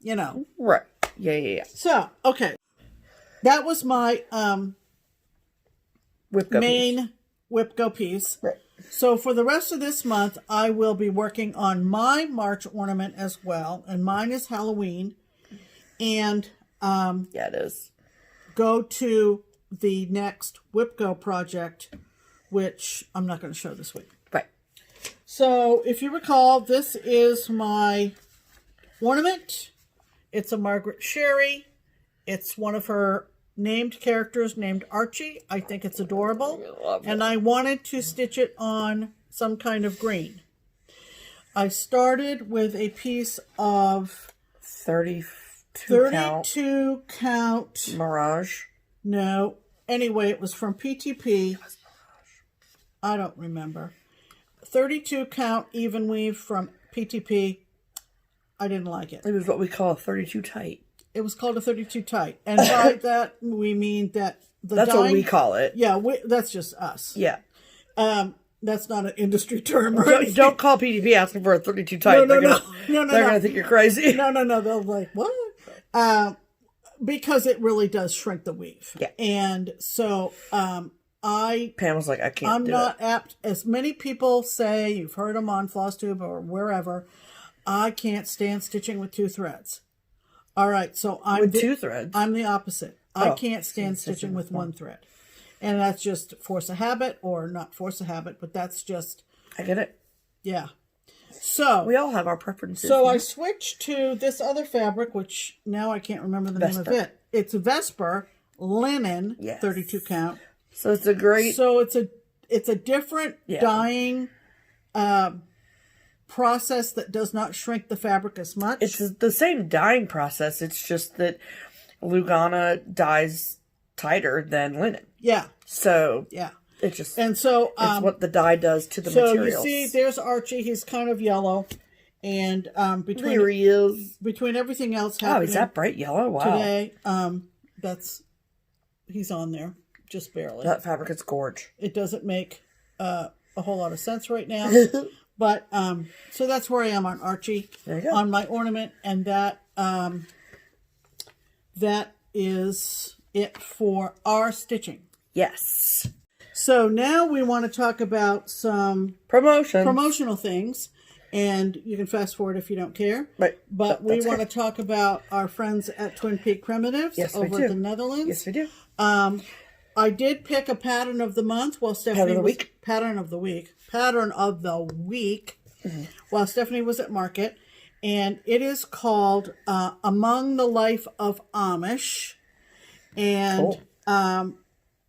you know.
Right. Yeah.
So, okay. That was my
WIP-GO
main
piece.
WIP-GO piece.
Right.
So for the rest of this month, I will be working on my March ornament as well. And mine is Halloween. And
Yeah, it is.
go to the next WIP-GO project, which I'm not going to show this week.
Right.
So if you recall, this is my ornament. It's a Margaret Sherry. It's one of her named characters named Archie. I think it's adorable. And I wanted to stitch it on some kind of green. I started with a piece of 32 count.
Mirage.
No. Anyway, it was from PTP. I don't remember. 32 count even weave from PTP. I didn't like it.
It was what we call a 32 tight.
It was called a 32 tight. And by that, we mean that
That's what we call it.
Yeah, that's just us.
Yeah.
That's not an industry term. Or
Don't call PDP asking for a 32 tight.
No.
They're going to think you're crazy.
No. They'll be like, what? Because it really does shrink the weave.
Yeah.
And so Pam
was like, I can't
I'm not apt, as many people say, you've heard them on FlossTube or wherever, I can't stand stitching with 2 threads. All right, so
With 2 threads?
I'm the opposite. I can't stand stitching with 1 thread. And that's just force of habit, or not force of habit, but that's just...
I get it.
Yeah. So...
We all have our preferences.
So I switched to this other fabric, which now I can't remember the name of it. It's Vesper linen, 32 count.
So it's a great...
So it's a different dyeing process that does not shrink the fabric as much.
It's the same dyeing process. It's just that Lugana dyes tighter than linen.
Yeah.
So
yeah,
it just
it's
what the dye does to the materials.
So you see, there's Archie. He's kind of yellow, and between
there he is.
Between everything else happening.
Oh, he's that bright yellow. Wow.
Today, he's on there just barely.
That fabric is gorge.
It doesn't make a whole lot of sense right now. But, so that's where I am on Archie, on my ornament, and that is it for our stitching.
Yes.
So now we want to talk about some promotional things, and you can fast forward if you don't care.
Right.
But we want to talk about our friends at Twin Peak Primitives over at the Netherlands.
Yes, we do.
I did pick a pattern of the month while Stephanie pattern of the week while Stephanie was at market, and it is called Among the Life of Amish, and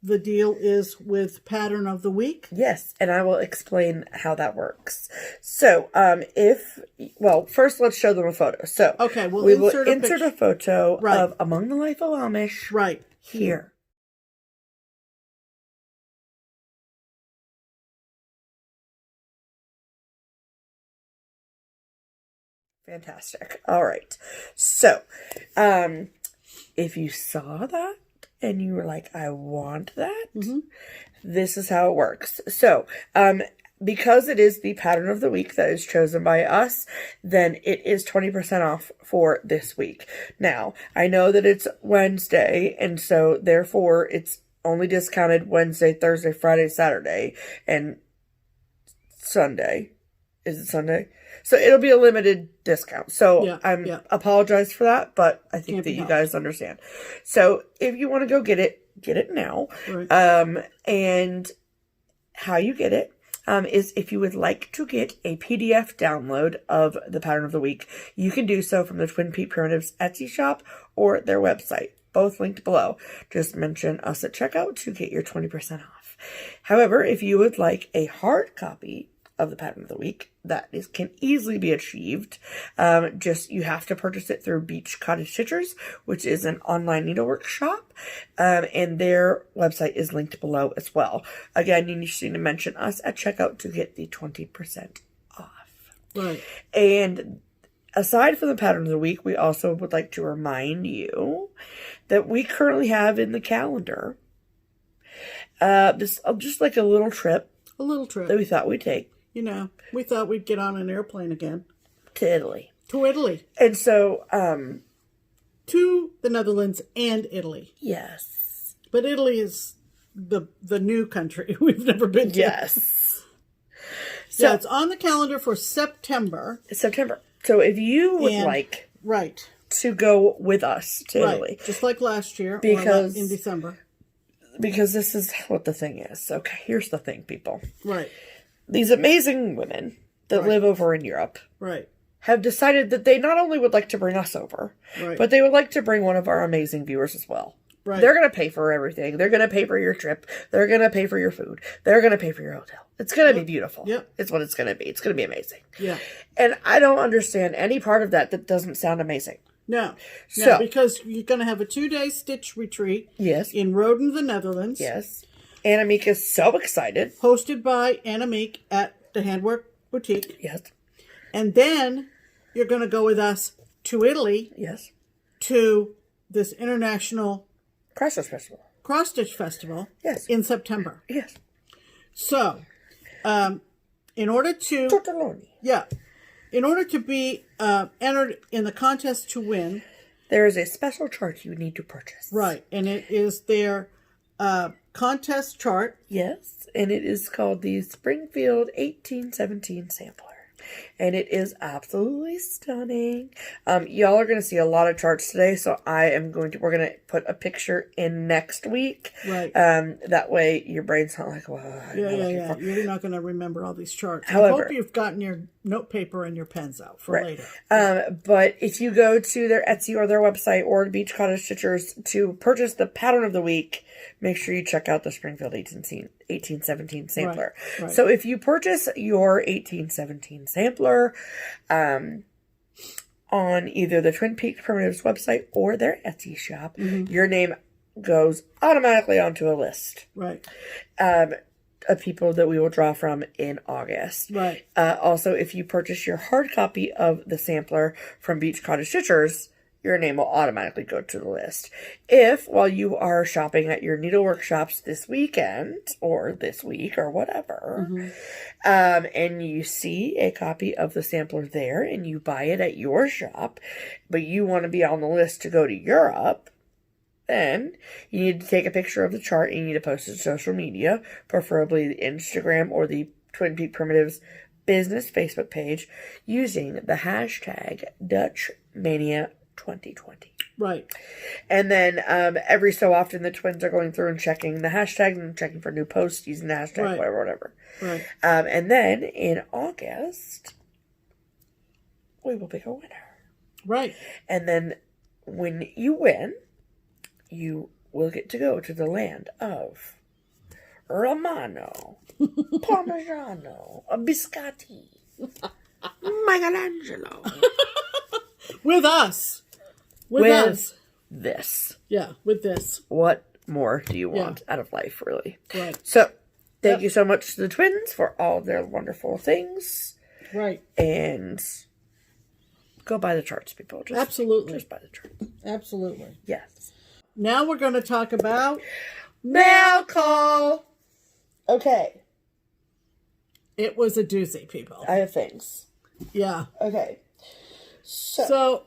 the deal is with pattern of the week.
Yes, and I will explain how that works. So first let's show them a photo. So
okay,
we will insert a photo of Among the Life of Amish here. Fantastic. All right. So, if you saw that and you were like, I want that, this is how it works. So, because it is the pattern of the week that is chosen by us, then it is 20% off for this week. Now, I know that it's Wednesday, and so therefore it's only discounted Wednesday, Thursday, Friday, Saturday, and Sunday. Is it Sunday? So it'll be a limited discount. So apologize for that, but I think that you guys understand. So if you want to go get it now. Right. And how you get it is if you would like to get a PDF download of the pattern of the week, you can do so from the Twin Peak Primitives Etsy shop or their website. Both linked below. Just mention us at checkout to get your 20% off. However, if you would like a hard copy of the pattern of the week, that can easily be achieved. You have to purchase it through Beach Cottage Stitchers, which is an online needlework shop, and their website is linked below as well. Again, you need to mention us at checkout to get the 20% off. Right. And aside from the pattern of the week, we also would like to remind you that we currently have in the calendar just like a little trip that we thought we'd take.
You know, we thought we'd get on an airplane again.
To Italy.
To Italy.
And so,
to the Netherlands and Italy.
Yes.
But Italy is the new country we've never been to.
Yes.
So it's on the calendar for September.
So if you would like to go with us to Italy.
Just like last year,
because
in December.
Because this is what the thing is. Okay, here's the thing, people.
Right.
These amazing women that live over in Europe have decided that they not only would like to bring us over, but they would like to bring one of our amazing viewers as well. Right. They're going to pay for everything. They're going to pay for your trip. They're going to pay for your food. They're going to pay for your hotel. It's going to be beautiful. Yep. It's what it's going to be. It's going to be amazing. Yeah. And I don't understand any part of that doesn't sound amazing.
No. So, because you're going to have a 2-day stitch retreat.
Yes.
In Roden, the Netherlands.
Yes. Annemiek is so excited.
Hosted by Annemiek at the Handwork Boutique.
Yes.
And then you're going to go with us to Italy.
Yes.
To this international
cross-stitch festival.
Yes. In September.
Yes.
So, in order to be entered in the contest to win,
there is a special chart you need to purchase.
Right, and it is their contest chart.
Yes, and it is called the Springfield 1817 Sampler. and it is absolutely stunning. Y'all are going to see a lot of charts today, so we're going to put a picture in next week.
Right.
That way your brain's not like, well,
Yeah. You're not going to remember all these charts.
However,
I hope you've gotten your note paper and your pens out for later.
But if you go to their Etsy or their website or Beach Cottage Stitchers to purchase the pattern of the week, make sure you check out the Springfield 1817 sampler.
Right.
So if you purchase your 1817 sampler on either the Twin Peaks Primitives website or their Etsy shop, your name goes automatically onto a list.
Right.
Of people that we will draw from in August.
Right.
Also, if you purchase your hard copy of the sampler from Beach Cottage Stitchers, your name will automatically go to the list. If, while you are shopping at your needlework shops this weekend, or this week, or whatever, and you see a copy of the sampler there, and you buy it at your shop, but you want to be on the list to go to Europe, then you need to take a picture of the chart and you need to post it to social media, preferably the Instagram or the Twin Peak Primitives business Facebook page, using the hashtag DutchMania2020.
Right.
And then every so often the twins are going through and checking the hashtag and checking for new posts using the hashtag, whatever.
Right.
And then in August, we will pick a winner.
Right.
And then when you win, you will get to go to the land of Romano, Parmigiano, Biscotti, Michelangelo.
With us. With us.
This.
Yeah, with this.
What more do you want out of life, really?
Right.
So, thank you so much to the twins for all of their wonderful things.
Right.
And go buy the charts, people.
Absolutely.
Just buy the charts.
Absolutely.
Yes.
Now we're going to talk about
mail call. Okay.
It was a doozy, people.
I have things.
Yeah.
Okay.
So,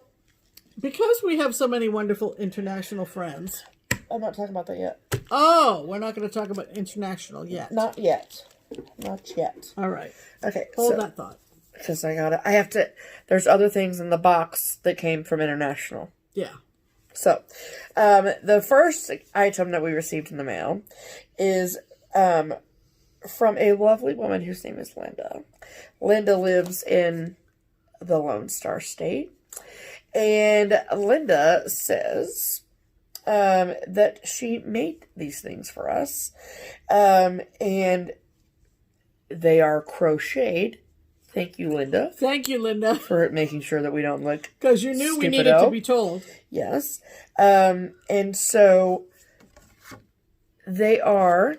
because we have so many wonderful international friends.
I'm not talking about that yet.
Oh, we're not going to talk about international yet.
Not yet. Not yet.
All right.
Okay.
Hold that thought.
Because I have to, there's other things in the box that came from international.
Yeah.
So, the first item that we received in the mail is from a lovely woman whose name is Linda. Linda lives in the Lone Star State. And Linda says that she made these things for us. And they are crocheted. Thank you, Linda.
Thank you, Linda.
For making sure that we don't look
because you knew we needed to be told.
Yes. And so they are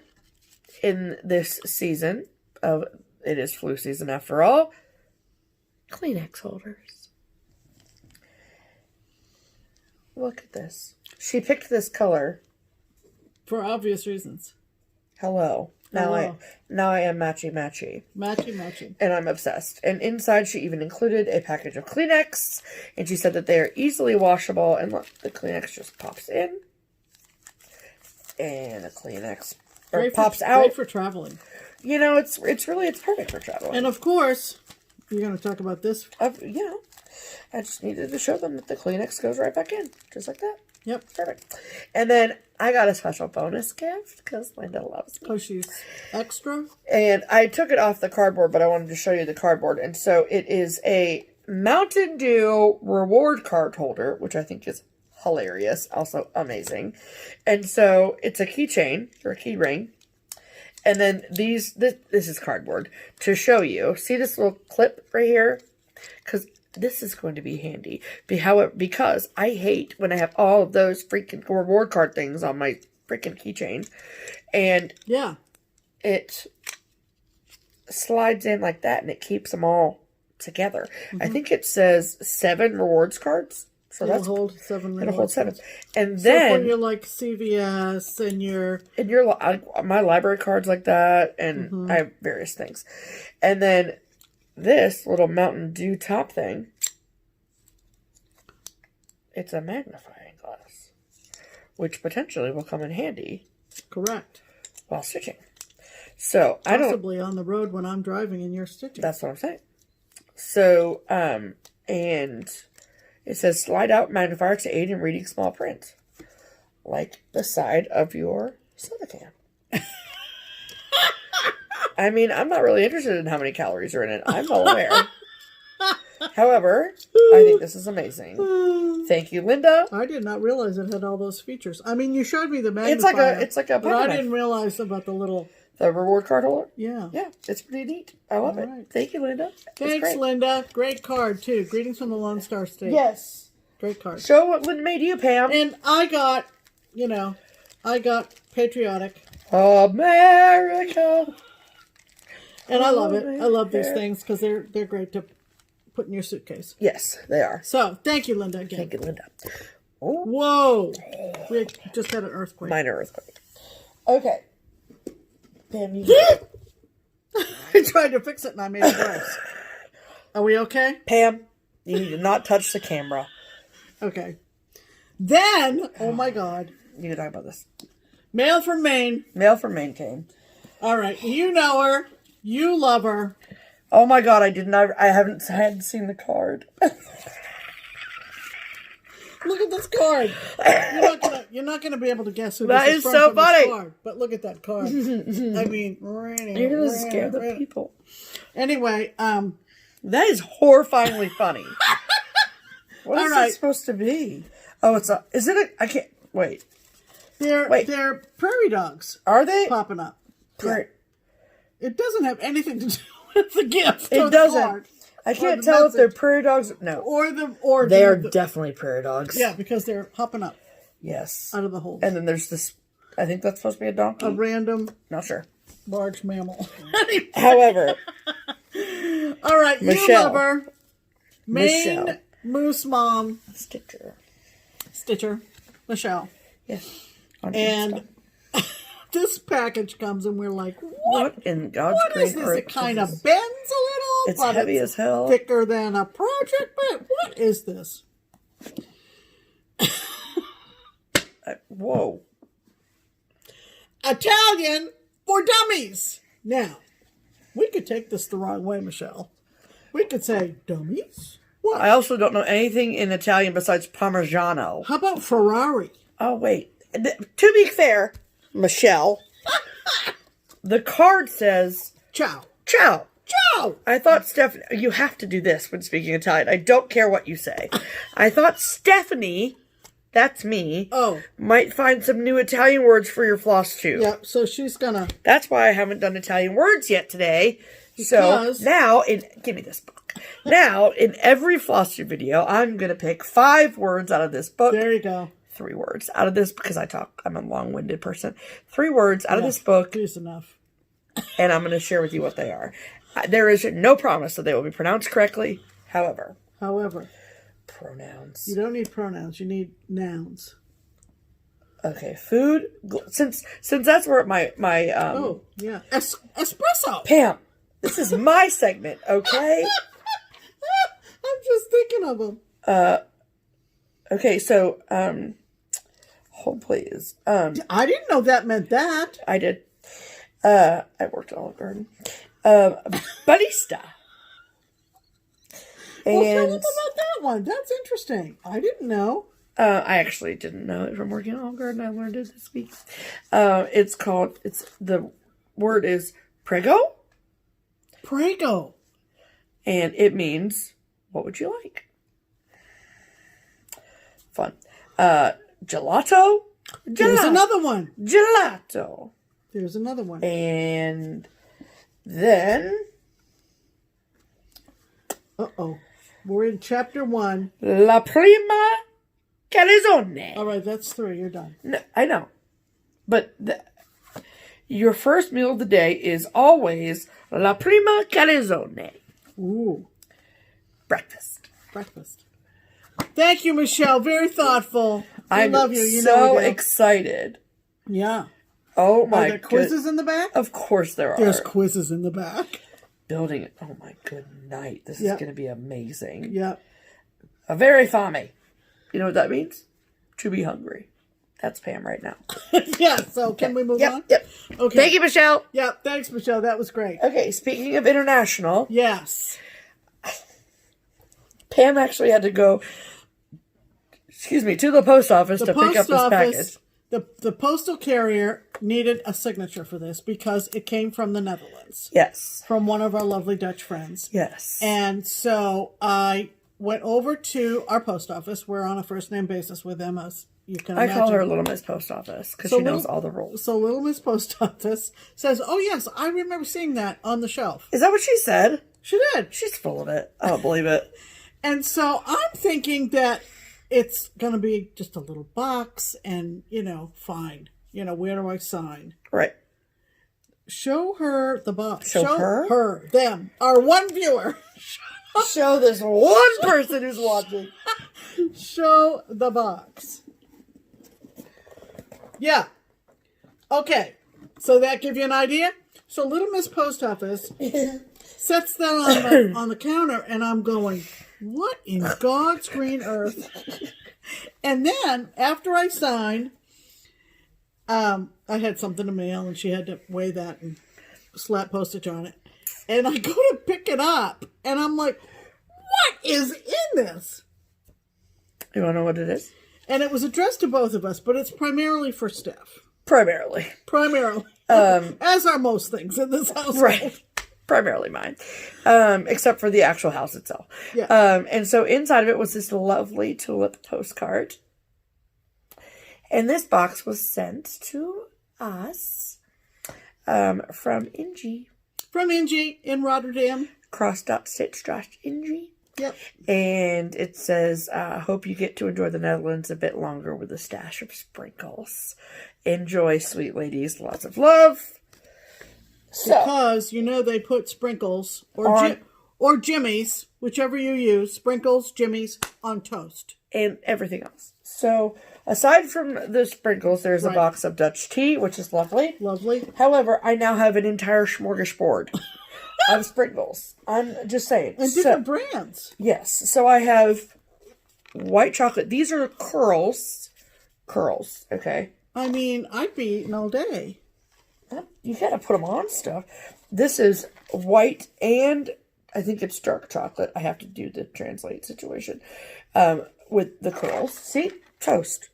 in this season of, it is flu season after all, Kleenex holders. Look at this. She picked this color.
For obvious reasons.
Hello. Now I am matchy.
Matchy.
And I'm obsessed. And inside she even included a package of Kleenex. And she said that they are easily washable. And look, the Kleenex just pops in. And the Kleenex pops out.
Great for traveling.
You know, it's perfect for traveling.
And of course, you're going to talk about this.
Yeah. I just needed to show them that the Kleenex goes right back in. Just like that.
Yep.
Perfect. And then I got a special bonus gift because Linda loves me.
Oh, she's extra?
And I took it off the cardboard, but I wanted to show you the cardboard. And so it is a Mountain Dew reward card holder, which I think is hilarious. Also amazing. And so it's a keychain or a key ring. And then this is cardboard to show you. See this little clip right here? Because this is going to be handy. Because I hate when I have all of those freaking reward card things on my freaking keychain. And
yeah,
it slides in like that and it keeps them all together. Mm-hmm. I think it says 7 rewards cards. So
it'll hold 7
It'll hold 7. And
so
then
when you're like CVS and
my library cards like that, and I have various things. And then this little Mountain Dew top thing, it's a magnifying glass, which potentially will come in handy.
Correct.
While stitching. So
possibly on the road when I'm driving and you're stitching.
That's what I'm saying. So, and it says slide out magnifier to aid in reading small print. Like the side of your soda can. I mean, I'm not really interested in how many calories are in it. I'm well aware. However, I think this is amazing. Thank you, Linda.
I did not realize it had all those features. I mean, you showed me the magnifier.
It's like a
but I didn't realize about the little...
The reward card holder?
Yeah.
Yeah, it's pretty neat. I love it. Right. Thank you, Linda.
Thanks, Linda. Great card, too. Greetings from the Lone Star State.
Yes.
Great card.
Show what Linda made you, Pam.
And I got, patriotic.
America.
And I love it. I love these things because they're great to put in your suitcase.
Yes, they are.
So, thank you, Linda, again.
Thank you, Linda.
Oh. Whoa. We just had an earthquake.
Minor earthquake. Okay. Pam, you
I tried to fix it and I made it worse. Are we okay?
Pam, you need to not touch the camera.
Okay. Then, oh my God.
You can talk about this.
Mail from Maine.
Mail from Maine came.
All right. You know her. You love her.
Oh my God, I hadn't seen the card.
Look at this card. You're not gonna be able to guess who
that
this
is
from
so
from
funny.
this card. But look at that card. I mean,
you're gonna scare the people.
Anyway,
that is horrifyingly funny. What is it supposed to be? Oh, is it a? I can't wait.
They're prairie dogs.
Are they
popping up? Yeah. It doesn't have anything to do with the gift.
It doesn't. I can't tell if they're prairie dogs. No.
Or
they are definitely prairie dogs.
Yeah, because they're hopping up.
Yes.
Out of the hole.
And then there's this. I think that's supposed to be a donkey.
A random.
Not sure.
Large mammal.
However.
All right,
Michelle.
You love her. Maine Moose Mom. Stitcher. Michelle.
Yes.
And this package comes and we're like,
what in God's
green earth? What is this? It kind of bends a little.
It's heavy as hell.
Thicker than a project, but what is this?
Whoa.
Italian for dummies. Now, we could take this the wrong way, Michelle. We could say, dummies? What?
I also don't know anything in Italian besides Parmigiano.
How about Ferrari?
Oh, wait. To be fair, Michelle, the card says...
Ciao.
Ciao.
Ciao.
I thought Steph... You have to do this when speaking Italian. I don't care what you say. I thought Stephanie, that's me, might find some new Italian words for your FlossTube.
Yep, so she's gonna...
That's why I haven't done Italian words yet today. So now, give me this book. Now, in every FlossTube video, I'm going to pick 5 words out of this book.
There you go.
3 words out of this, because I'm a long-winded person. 3 words out of this book.
Is enough.
And I'm going to share with you what they are. There is no promise that they will be pronounced correctly. However. Pronouns.
You don't need pronouns. You need nouns.
Okay, food. Since that's where my
oh yeah, espresso.
Pam, this is my segment. Okay.
I'm just thinking of them.
Okay, so hold please.
I didn't know that meant that.
I did. I worked at Olive Garden. Barista.
Well, tell them about that one. That's interesting. I didn't know.
I actually didn't know it from working at Olive Garden. I learned it this week. The word is prego.
Prego.
And it means, what would you like? Fun. Gelato.
There's another one.
Gelato.
There's another one.
And then...
Uh-oh. We're in chapter 1.
La prima calzone.
All right, that's 3. You're done.
No, I know. But your first meal of the day is always la prima calzone.
Ooh.
Breakfast.
Thank you, Michelle. Very thoughtful. I love you. You
so
know
excited.
Yeah.
Oh my god. Are
there quizzes in the back?
Of course there are.
There's quizzes in the back.
Building it. Oh my good night. This is going to be amazing.
Yep.
A very fame. You know what that means? To be hungry. That's Pam right now.
Yeah, so can we move on?
Yep.
Okay.
Thank you, Michelle.
Yep, thanks, Michelle. That was great.
Okay, speaking of international.
Yes.
Pam actually had to go, to the post office to pick up this package.
The postal carrier needed a signature for this because it came from the Netherlands.
Yes.
From one of our lovely Dutch friends.
Yes.
And so I went over to our post office. We're on a first-name basis with them, as you can imagine.
I call her Little Miss Post Office because she knows all the rules.
So Little Miss Post Office says, oh, yes, I remember seeing that on the shelf.
Is that what she said?
She did.
She's full of it. I don't believe it.
And so I'm thinking that it's going to be just a little box and, fine. Where do I sign?
Right.
Show her the box.
Show her?
Her. Them. Our one viewer.
Show this one person who's watching.
Show the box. Yeah. Okay. So that give you an idea? So Little Miss Post Office sets that on the counter, and I'm going, what in God's green earth? And then, after I signed, I had something to mail, and she had to weigh that and slap postage on it. And I go to pick it up, and I'm like, what is in this?
You want to know what it is?
And it was addressed to both of us, but it's primarily for Steph.
Primarily.
As are most things in this house.
Right. Primarily mine. Except for the actual house itself.
Yeah.
And so inside of it was this lovely tulip postcard. And this box was sent to us from Ingie.
From Ingie in Rotterdam.
Cross.stitch/Ingie.
Yep.
And it says, hope you get to enjoy the Netherlands a bit longer with a stash of sprinkles. Enjoy, sweet ladies. Lots of love. So,
because, they put sprinkles or jimmies, whichever you use, sprinkles, jimmies, on toast.
And everything else. So, aside from the sprinkles, there's a box of Dutch tea, which is lovely.
Lovely.
However, I now have an entire smorgasbord of sprinkles. I'm just saying.
And different brands.
Yes. So, I have white chocolate. These are curls. Curls, okay?
I mean, I'd be eating all day.
You gotta put them on stuff. This is white and I think it's dark chocolate. I have to do the translate situation with the curls. See? Toast.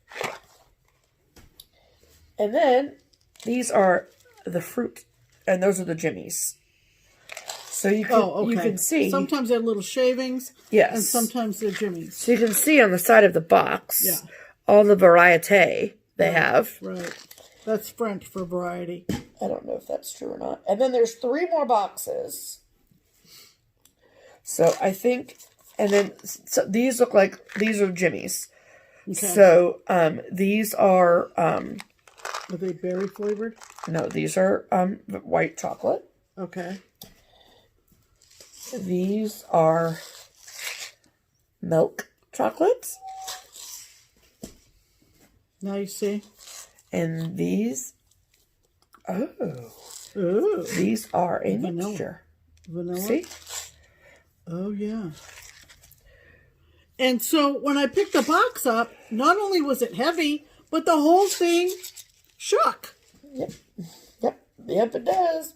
And then these are the fruit, and those are the jimmies. So you can see.
Sometimes they're little shavings.
Yes.
And sometimes they're jimmies.
So you can see on the side of the box all the variety they have.
Right. That's French for variety.
I don't know if that's true or not. And then there's 3 more boxes. So I think, and then so these look like, these are jimmies. Okay. So these are... are
they berry flavored?
No, these are white chocolate.
Okay.
These are milk chocolates.
Now you see.
And these,
Ooh.
These are a mixture.
Vanilla?
See?
Oh, yeah. And so when I picked the box up, not only was it heavy, but the whole thing shook.
Yep, it does.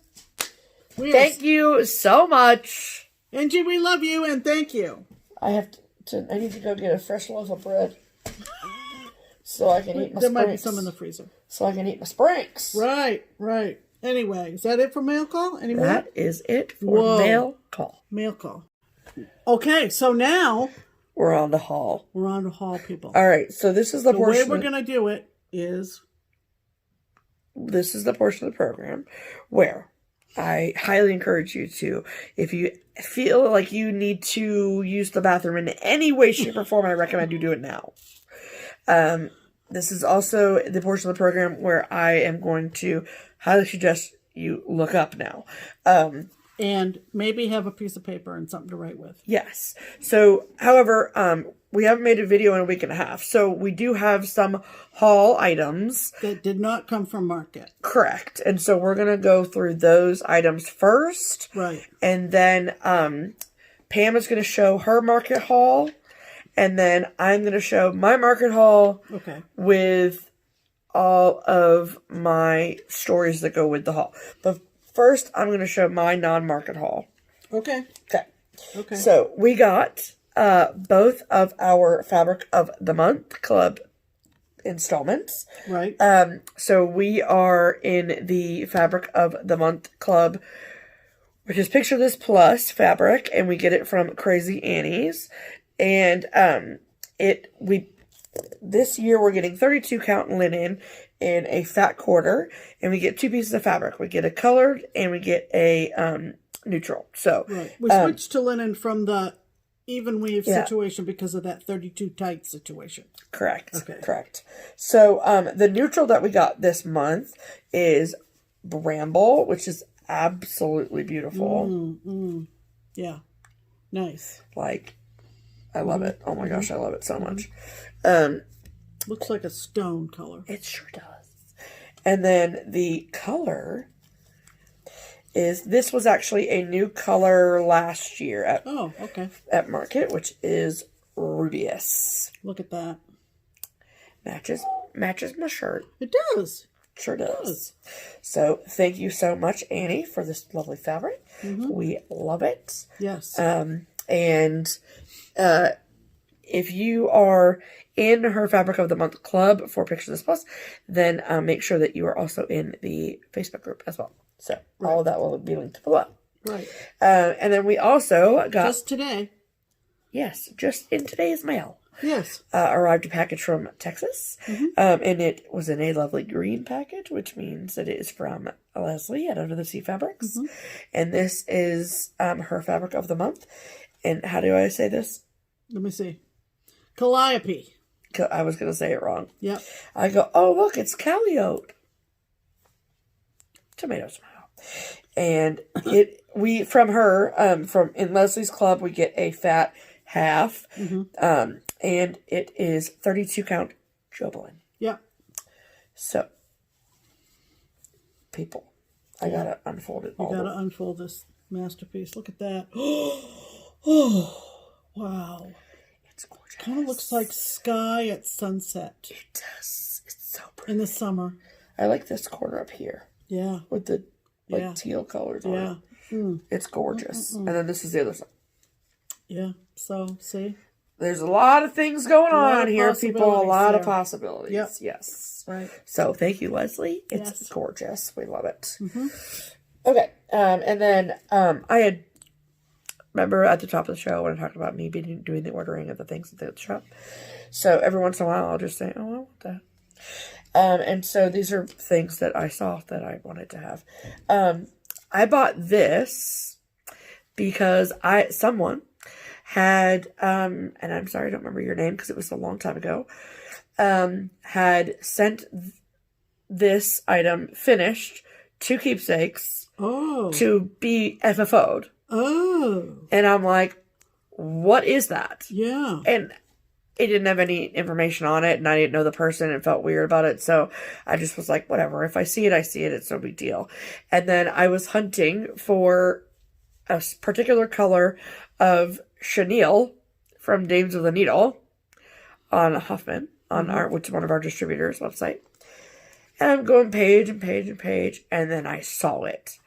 Thank you so much.
Angie, we love you and thank you.
I need to go get a fresh loaf of bread. So I can eat my
There might be some in the freezer.
So I can eat my sprinkles.
Right. Anyway, is that it for mail call? Any more?
That is it for mail call.
Mail call. Okay, so now...
We're on the haul.
We're on the haul, people.
All right, so this is the portion...
The way we're going to do it is...
This is the portion of the program where I highly encourage you to, if you feel like you need to use the bathroom in any way, shape, or form, I recommend you do it now. This is also the portion of the program where I am going to highly suggest you look up now.
And maybe have a piece of paper and something to write with.
Yes. So, however, we haven't made a video in a week and a half. So, we do have some haul items.
That did not come from market.
Correct. And so, we're going to go through those items first.
Right.
And then Pam is going to show her market haul. And then I'm going to show my market haul with all of my stories that go with the haul. But first, I'm going to show my non-market haul.
Okay.
So, we got both of our Fabric of the Month Club installments.
Right.
So we are in the Fabric of the Month Club, which is Picture This Plus fabric, and we get it from Crazy Annie's. And this year we're getting 32 count linen in a fat quarter, and we get 2 pieces of fabric. We get a colored and we get a neutral. So
right. We switched to linen from the even weave situation because of that 32 tight situation.
Correct.
Okay.
Correct. So the neutral that we got this month is Bramble, which is absolutely beautiful.
Yeah. Nice.
Like, I love it. Oh my gosh, I love it so much.
Looks like a stone color.
It sure does. And then the color is, this was actually a new color last year at Market, which is Rubious.
Look at that.
Matches my shirt.
It does.
Sure does. So thank you so much, Annie, for this lovely fabric. We love it.
Yes.
And if you are in her Fabric of the Month Club for Picture This Plus, then make sure that you are also in the Facebook group as well. So all of that will be linked below.
Right.
And then we also got...
Just today.
Yes, just in today's mail.
Yes.
Arrived a package from Texas. And it was in a lovely green package, which means that it is from Leslie at Under the Sea Fabrics. And this is her Fabric of the Month. And how do I say this?
Let me see. Calliope.
I was going to say it wrong.
Yep.
I go, oh, look, it's calliope. Tomato smile. And from her, from in Leslie's Club, we get a fat half. And it is 32 count Jobelan.
Yep.
So, people, I got to unfold it all.
You got to unfold this masterpiece. Look at that. Oh, wow.
It's gorgeous.
Kind of looks like sky at sunset.
It does. It's so pretty.
In the summer.
I like this corner up here.
Yeah.
With the teal colors on it. It's gorgeous. And then this is the other side.
Yeah. So, see?
There's a lot of things going on here, people. A lot of possibilities.
Yep.
Yes.
Right.
So, thank you, Leslie. It's gorgeous. We love it. Okay. And then I had... Remember at the top of the show when I talked about me doing the ordering of the things at the shop? So every once in a while I'll just say, oh, I want that. And so these are things that I saw that I wanted to have. I bought this because someone had, and I'm sorry I don't remember your name because it was a long time ago, had sent this item finished to Keepsakes to be FFO'd.
Oh.
And I'm like, what is that?
Yeah.
And it didn't have any information on it, and I didn't know the person and felt weird about it. So I just was like, whatever. If I see it, I see it. It's no big deal. And then I was hunting for a particular color of chenille from Dames of the Needle on Huffman, which is one of our distributors' website. And I'm going page and page and page, and then I saw it.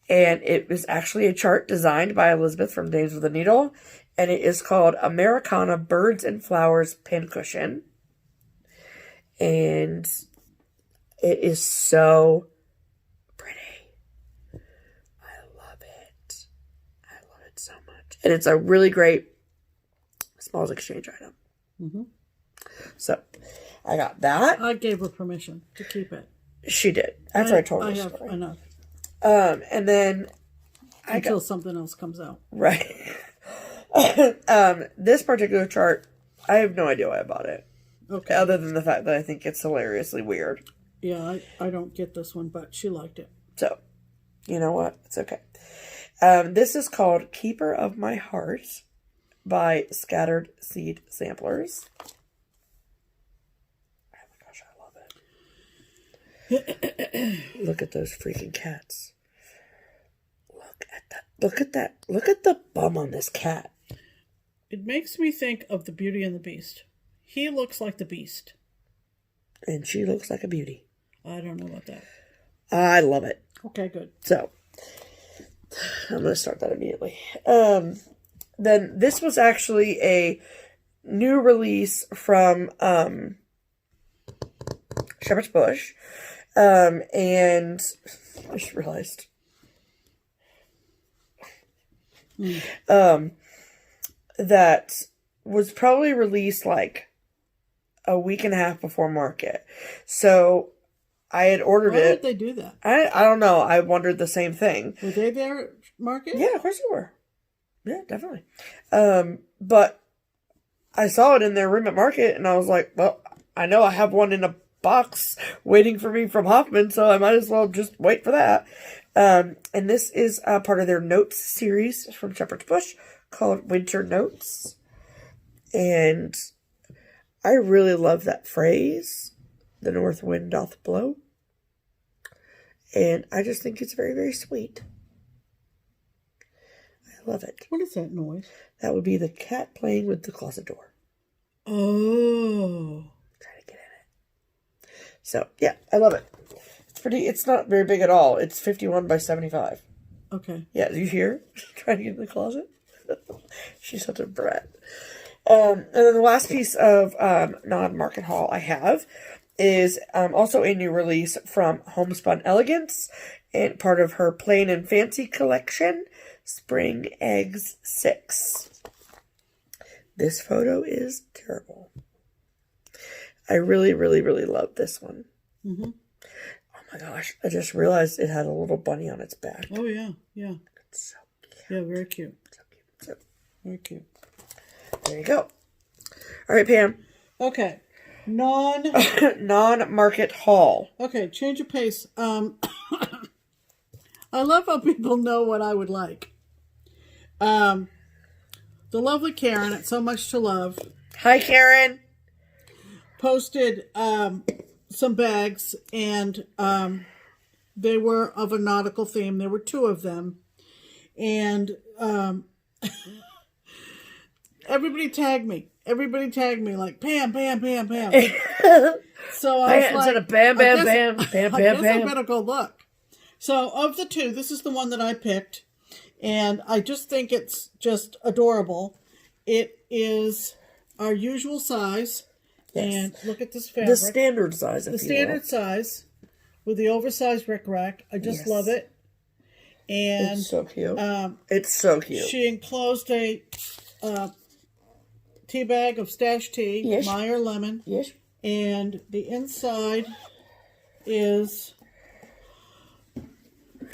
And it was actually a chart designed by Elizabeth from Dames of the Needle. And it is called Americana Birds and Flowers Pincushion. And it is so pretty. I love it. I love it so much. And it's a really great smalls exchange item. So, I got that.
I gave her permission to keep it.
She did. After I told her the story.
I have enough.
And then
until something else comes out.
Right. This particular chart, I have no idea why I bought it. Okay. Other than the fact that I think it's hilariously weird.
Yeah, I don't get this one, but she liked it.
So, you know what? It's okay. This is called Keeper of My Heart by Scattered Seed Samplers. Oh my gosh, I love it. Look at those freaking cats. Look at that. Look at that. Look at the bum on this cat.
It makes me think of the Beauty and the Beast. He looks like the Beast.
And she looks like a beauty.
I don't know about that.
I love it.
Okay, good.
So, I'm going to start that immediately. then this was actually a new release from Shepherd's Bush. And I just realized that was probably released like a week and a half before market. So I had ordered it.
Why would they do that?
I don't know. I wondered the same thing.
Were they there at market?
Yeah, of course they were. Yeah, definitely. But I saw it in their room at market, and I was like, well, I know I have one in a box waiting for me from Hoffman, so I might as well just wait for that. And this is part of their Notes series from Shepherd's Bush called Winter Notes. And I really love that phrase, the north wind doth blow. And I just think it's very, very sweet. I love it.
What is that noise?
That would be the cat playing with the closet door.
Oh.
Trying to get in it. So, yeah, I love it. It's not very big at all. It's 51 by 75.
Okay.
Yeah, do you hear? Trying to get in the closet. She's such a brat. And then the last piece of non-market haul I have is also a new release from Homespun Elegance and part of her Plain and Fancy collection, Spring Eggs 6. This photo is terrible. I really, really, really love this one.
Mm-hmm.
Oh my gosh, I just realized it had a little bunny on its back.
Oh, yeah, yeah.
It's so cute.
Yeah, very cute.
So cute. So,
Very cute.
there you go. All right, Pam.
Okay.
Non-market haul.
Okay, change of pace. I love how people know what I would like. The lovely Karen at So Much to Love
Hi, Karen.
posted some bags, and they were of a nautical theme. There were 2 of them, and everybody tagged me. Everybody tagged me like Pam, Pam, Pam, Pam. So I was
Instead
like,
of bam, bam,
I guess-
bam, bam,
I
bam,
guess
bam.
I better go look. So of the 2, this is the one that I picked, and I just think it's just adorable. It is our usual size,
Yes.
and look at this fabric.
The standard size, if
The
you
standard size with the oversized rickrack. I just
Yes.
love it. And
It's so cute. It's so cute.
she enclosed a tea bag of stash tea,
Yes.
Meyer lemon,
Yes.
and the inside is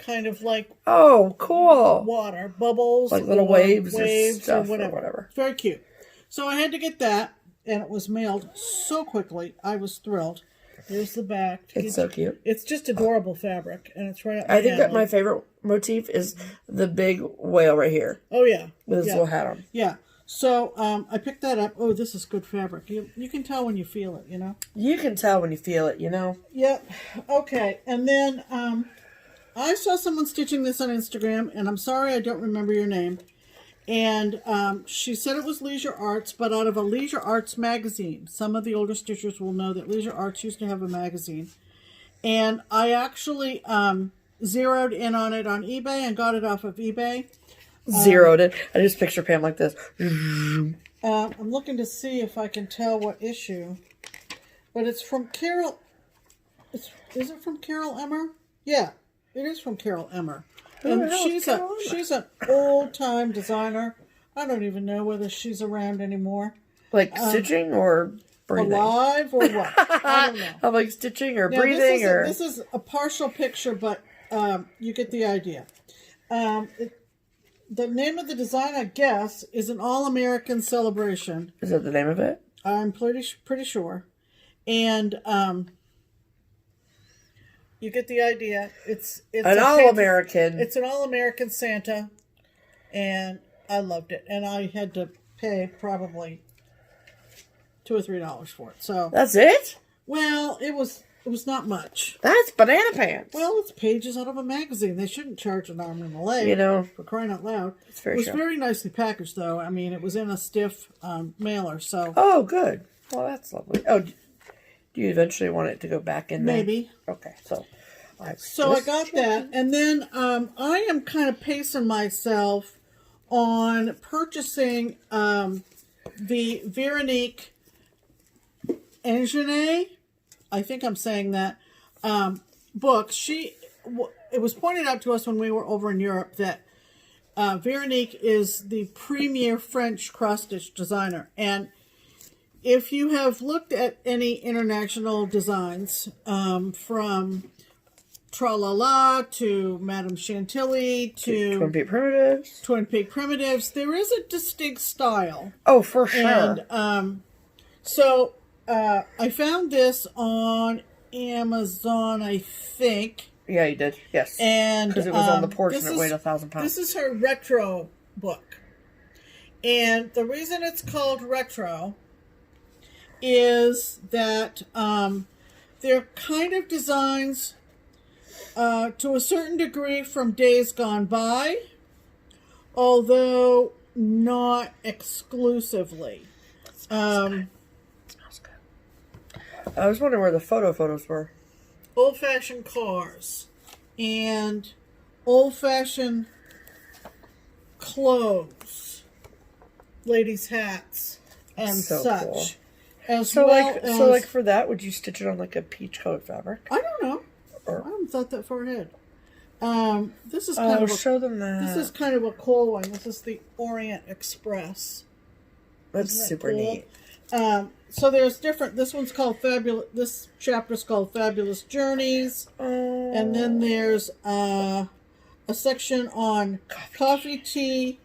kind of like
Oh, cool.
water, bubbles,
Like little
or
waves
or
stuff or
whatever.
whatever.
It's very cute. So I had to get that, and it was mailed so quickly. I was thrilled. Here's the back.
It's so cute.
It's just adorable fabric, and it's right up
I think that
alley.
my favorite motif is the big whale right here
Oh, yeah.
with his
yeah.
little hat on.
Yeah. So I picked that up. Oh, this is good fabric. You can tell when you feel it, you know?
You can tell when you feel it, you know?
Yep. Okay. And then I saw someone stitching this on Instagram, and I'm sorry I don't remember your name. And she said it was Leisure Arts, but out of a Leisure Arts magazine. Some of the older stitchers will know that Leisure Arts used to have a magazine. And I actually zeroed in on it on eBay and got it off of eBay.
Zeroed it. I just picture Pam like this.
I'm looking to see if I can tell what issue. But it's from Carol. Is it from Carol Emmer? Yeah, it is from Carol Emmer.
Who the
And
hell is Carol Emmer?
she's an old-time designer. I don't even know whether she's around anymore.
Like stitching or breathing?
Alive or what? I don't know.
I'm like stitching or
Now,
breathing or...
this is a partial picture, but you get the idea. The name of the design, I guess, is an All-American Celebration.
Is that the name of it?
I'm pretty sure. And you get the idea. It's
An All-American.
It's an All-American Santa, and I loved it. And I had to pay probably $2 or $3 for it. So
That's it?
well, it was not much.
That's banana pants.
Well, it's pages out of a magazine. They shouldn't charge an arm and a leg.
You know.
For crying out loud.
It's very
It was
sharp.
very nicely packaged, though. I mean, it was in a stiff mailer, so
Oh, good. Well, that's lovely. Oh, do you eventually want it to go back in there?
maybe.
Okay, so...
So I got that, and then I am kind of pacing myself on purchasing the Veronique Engine, I think I'm saying that, book. It was pointed out to us when we were over in Europe that Veronique is the premier French cross-stitch designer. And if you have looked at any international designs, from Tra-La-La to Madame Chantilly to Twin Peak Primitives, there is a distinct style.
Oh, for sure.
And so I found this on Amazon, I think.
Yeah, you did. Yes.
And
because it was on the porch and it weighed 1,000 pounds.
This is her retro book. And the reason it's called retro is that they're kind of designs to a certain degree from days gone by, although not exclusively.
Smells good. I was wondering where the photos were.
Old-fashioned cars and old-fashioned clothes, ladies' hats, and
so
such.
Cool.
So
like for that, would you stitch it on like a peach colored fabric?
I don't know. I haven't thought that far ahead. This is kind of
show them that.
This is kind of a cool one. This is the Orient Express.
That's super cool? Neat.
So there's different. This one's called Fabulous. This chapter's called Fabulous Journeys, and then there's a section on coffee, tea,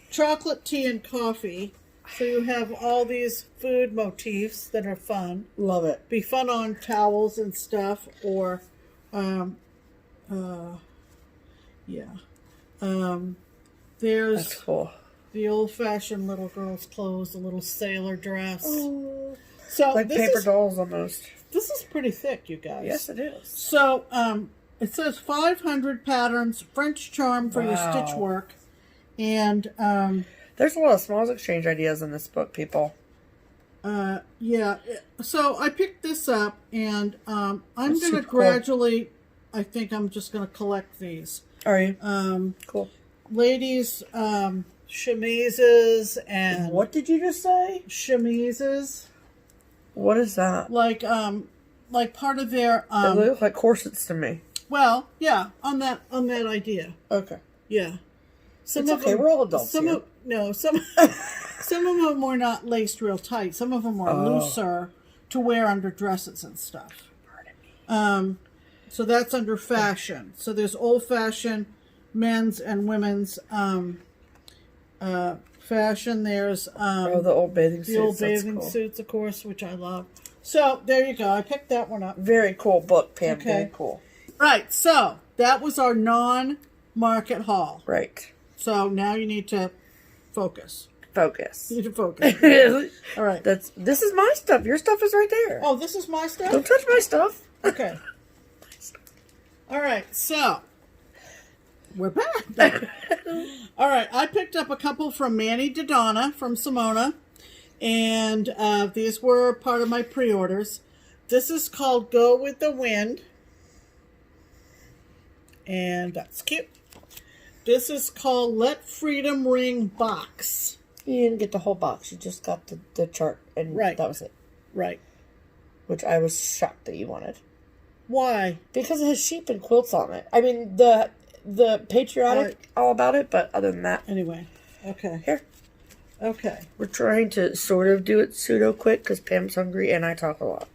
chocolate, tea, and coffee. So you have all these food motifs that are fun.
Love it.
Be fun on towels and stuff, or there's
that's cool.
The old-fashioned little girl's clothes, the little sailor dress. Oh, so
like paper dolls almost.
This is pretty thick, you guys.
Yes, it is.
So it says 500 patterns, French charm for your stitch work, and
there's a lot of smalls exchange ideas in this book, people.
Yeah. So I picked this up, and I'm going to gradually. Cool. I think I'm just going to collect these.
Are you? Cool.
Ladies. Chemises and
what did you just say?
Chemises.
What is that?
Like part of their
they look like corsets to me.
Well, yeah, on that idea.
Okay.
Yeah.
It's okay. We're all adults.
Some of them were not laced real tight. Some of them were looser to wear under dresses and stuff. Pardon me. So that's under fashion. So there's old fashioned men's and women's fashion. There's
the old bathing suits.
The old bathing suits, of course, which I love. So there you go. I picked that one up.
Very cool book, Pam. Okay. Very cool.
Right. So that was our non-market haul.
Right.
So now you need to focus.
Focus.
You need to focus. All right.
This is my stuff. Your stuff is right there.
Oh, this is my stuff?
Don't touch my stuff.
Okay. All right. So we're back. All right, I picked up a couple from Manny Dodonna from Simona, and these were part of my pre-orders. This is called Go With The Wind, and that's cute. This is called Let Freedom Ring Box.
You didn't get the whole box. You just got the chart, and that was it.
Right.
Which I was shocked that you wanted.
Why?
Because it has sheep and quilts on it. I mean, the patriotic all about it, but other than that.
Anyway, okay.
Here.
Okay.
We're trying to sort of do it pseudo quick because Pam's hungry and I talk a lot.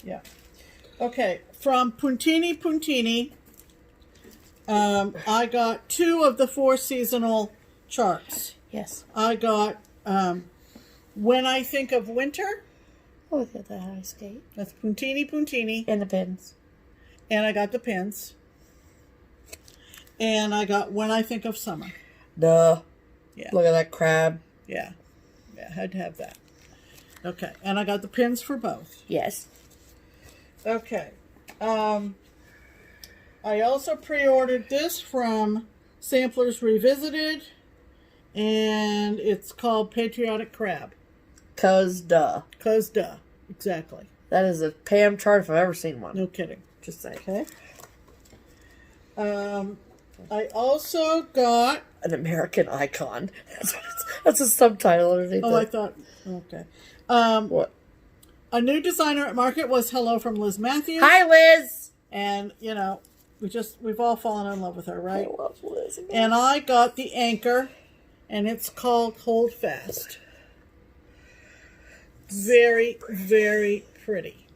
Yeah. Okay. From Puntini, I got 2 of the 4 seasonal charts.
Yes.
I got When I Think of Winter.
Oh, look at that ice skate.
That's Puntini.
And the pins.
And I got the pins. And I got When I Think of Summer.
Duh.
Yeah.
Look at that crab.
Yeah. Yeah, had to have that. Okay. And I got the pins for both.
Yes.
Okay. I also pre-ordered this from Samplers Revisited. And it's called Patriotic Crab.
'Cause duh.
Exactly.
That is a Pam chart if I've ever seen one.
No kidding.
Just saying.
Okay. I also got...
An American icon. That's a subtitle underneath
Oh,
it.
I thought... Okay.
What?
A new designer at Market was Hello from Liz Matthews.
Hi, Liz!
And, you know, we've all fallen in love with her, right?
I love Liz.
And I got the anchor, and it's called Hold Fast. Very, very pretty.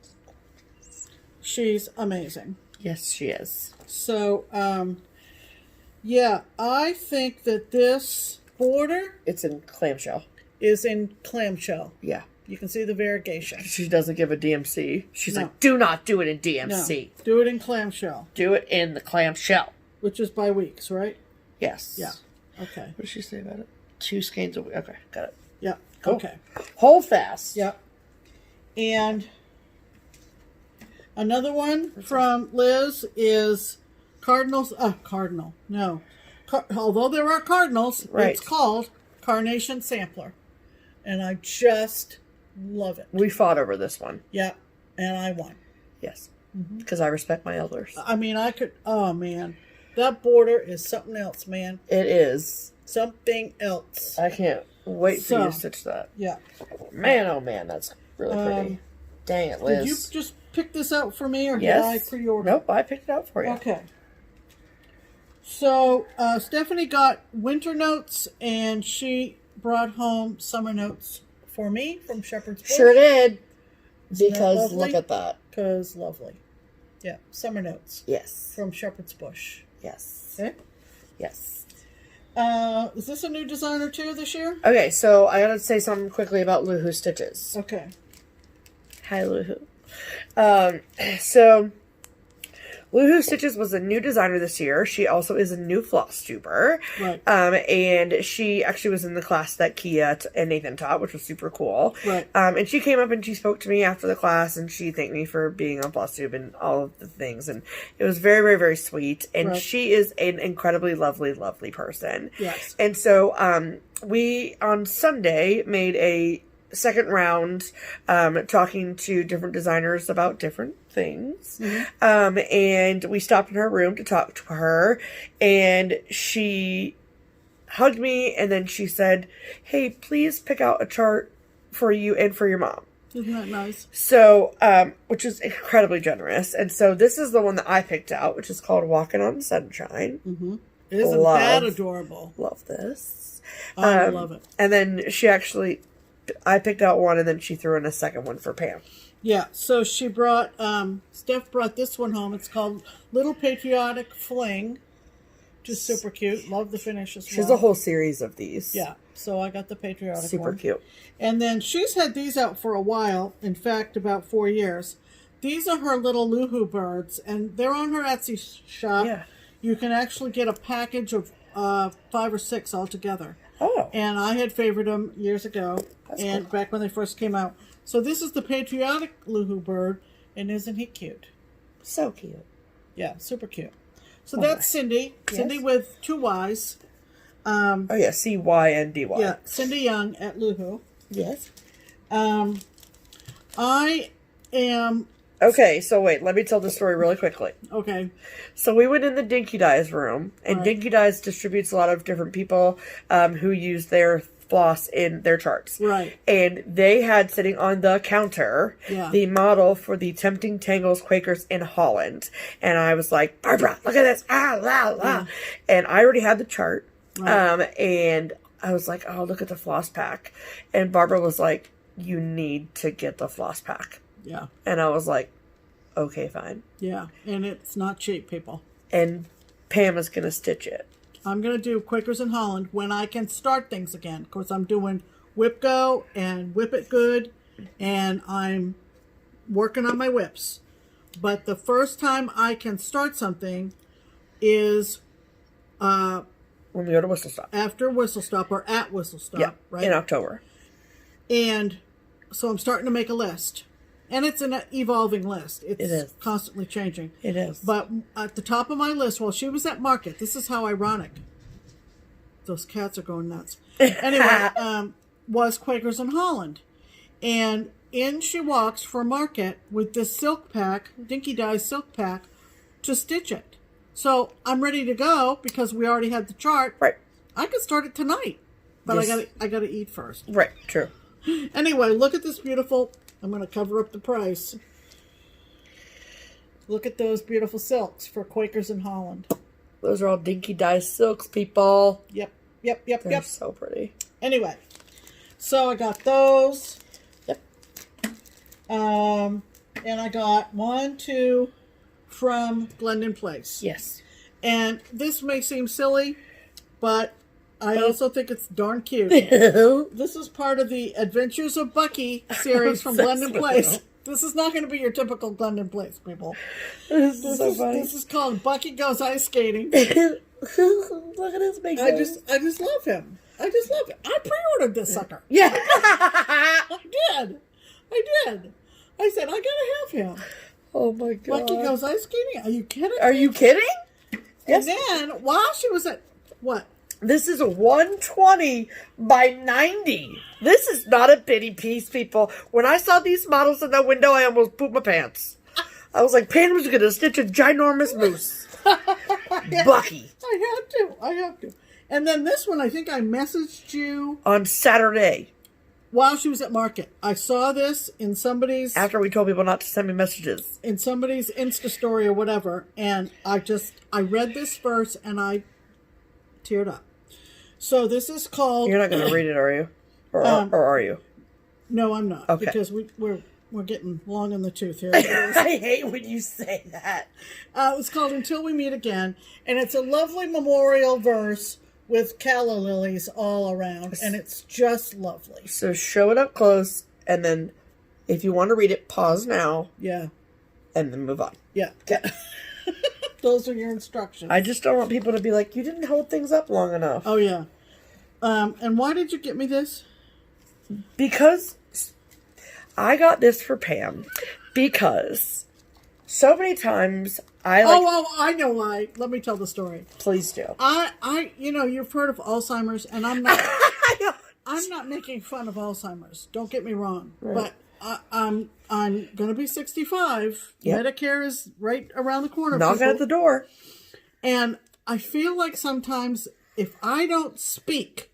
She's amazing.
Yes, she is.
So, yeah, I think that this border
It's in clamshell.
is in clamshell.
Yeah.
You can see the variegation.
She doesn't give a DMC. She's
No.
like, do not do it in
No,
DMC.
do it in clamshell,
Do it in the clamshell.
which is by weeks, right?
Yes.
Yeah. Okay.
What did she say about it? 2 skeins a week. Okay, got it.
Yeah.
Cool.
Okay.
Hold fast.
Yep. And another one from Liz is Cardinals. Cardinal. No. Although there are cardinals,
Right.
it's called Carnation Sampler. And I just love it.
We fought over this one.
Yeah. And I won.
Yes. Because I respect my elders.
I mean, oh man. That border is something else, man.
It is.
Something else.
I can't wait for you to
So,
stitch that.
Yeah.
Man, oh man, that's really pretty. Dang it, Liz.
Did you just pick this out for me, or
Yes.
did I pre-order?
Nope, I picked it out for you.
Okay. So, Stephanie got winter notes, and she brought home summer notes for me from Shepherd's Bush.
Sure did.
Isn't that
Because
lovely?
look at that.
Because lovely. Yeah, summer notes
Yes.
from Shepherd's Bush.
Yes.
Okay.
Yes.
Is this a new designer too this year?
Okay, so I gotta say something quickly about Luhu Stitches.
Okay.
Hi, Luhu. So Luhu Stitches was a new designer this year. She also is a new FlossTuber.
Right.
And she actually was in the class that Kia and Nathan taught, which was super cool.
Right.
And she came up and she spoke to me after the class, and she thanked me for being on FlossTube and all of the things. And it was very, very, very sweet. And
Right.
she is an incredibly lovely, lovely person.
Yes.
And so we, on Sunday, made a second round talking to different designers about different things. And we stopped in her room to talk to her, and she hugged me, and then she said, hey, please pick out a chart for you and for your mom.
Isn't that nice?
So, which is incredibly generous. And so this is the one that I picked out, which is called Walking on Sunshine.
Isn't that adorable?
Love this.
I love it.
And then I picked out one, and then she threw in a second one for Pam.
Yeah, so she brought, Steph brought this one home. It's called Little Patriotic Fling. Just super cute. Love the finish as well.
She has a whole series of these.
Yeah, so I got the patriotic one.
Super cute.
And then she's had these out for a while. In fact, about 4 years. These are her little Luhu birds, and they're on her Etsy shop.
Yeah.
You can actually get a package of 5 or 6 altogether.
Oh.
And I had favored them years ago, and back when they first came out. So this is the patriotic Luhu bird, and isn't he cute?
So cute.
Yeah, super cute. So that's Cindy.
Yes.
Cindy with 2 Y's.
Oh, yeah. CYNDY.
Yeah, Cindy Young at Luhu.
Yes.
I am...
Okay, so wait. Let me tell the story really quickly.
Okay.
So we went in the Dinky Dyes room, and
Right.
Dinky Dyes distributes a lot of different people who use their floss in their charts.
Right.
And they had sitting on the counter the model for the Tempting Tangles Quakers in Holland. And I was like, Barbara, look at this. Ah, la, la.
Yeah.
And I already had the chart.
Right.
And I was like, oh, look at the floss pack. And Barbara was like, you need to get the floss pack.
Yeah.
And I was like, okay, fine.
Yeah. And it's not cheap, people.
And Pam is going to stitch it.
I'm going to do Quakers in Holland when I can start things again. Of course, I'm doing WIP-GO and Whip It Good, and I'm working on my whips. But the first time I can start something is
When we go to Whistle Stop.
after Whistle Stop or at Whistle Stop,
Yeah,
right?
in October.
And so I'm starting to make a list. And it's an evolving list. It's
It is.
constantly changing.
It is.
But at the top of my list, while she was at Market, this is how ironic. Those cats are going nuts. Anyway, was Quakers in Holland. And in she walks for Market with this silk pack, Dinky Dye silk pack, to stitch it. So I'm ready to go because we already had the chart.
Right.
I could start it tonight, but
Yes.
I gotta eat first.
Right. True.
Anyway, look at this beautiful. I'm gonna cover up the price. Look at those beautiful silks for Quakers in Holland.
Those are all dinky dye silks, people.
Yep.
They're so pretty.
Anyway, so I got those.
Yep.
And I got 1, 2 from Glendon Place.
Yes.
And this may seem silly, but I also think it's darn cute.
This
This is part of the Adventures of Bucky series from Glendon Place. This is not going to be your typical Glendon Place, people.
is so funny.
This is called Bucky Goes Ice Skating.
Look at his big
I
nose.
just love him. I just love it. I pre-ordered this sucker.
Yeah.
I did. I said, I gotta have him.
Oh my god.
Bucky Goes Ice Skating? Are you kidding?
Are you kidding?
And then, while she was at, what?
This is a 120 by 90. This is not a bitty piece, people. When I saw these models in the window, I almost pooped my pants. I was like, Pam was going to stitch a ginormous moose. Bucky.
I have to. And then this one, I think I messaged you
On Saturday,
while she was at market. I saw this in somebody's
after we told people not to send me messages.
Insta story or whatever, and I read this first and I teared up. So this is called.
You're not going to read it, are you? Or are you?
No, I'm not.
Okay.
Because we're getting long in the tooth here.
I hate when you say that.
It's called Until We Meet Again, and it's a lovely memorial verse with calla lilies all around, and it's just lovely.
So show it up close, and then if you want to read it, pause now,
Yeah.
and then move on.
Yeah. Those are your instructions.
I just don't want people to be like, you didn't hold things up long enough.
Oh, yeah. And why did you get me this?
Because I got this for Pam. Because so many times I like...
I know why. Let me tell the story.
Please do.
You've heard of Alzheimer's, and I'm not making fun of Alzheimer's. Don't get me wrong.
Right.
But I'm going to be 65.
Yep.
Medicare is right around the corner.
Knocking
people.
at the door.
And I feel like sometimes if I don't speak,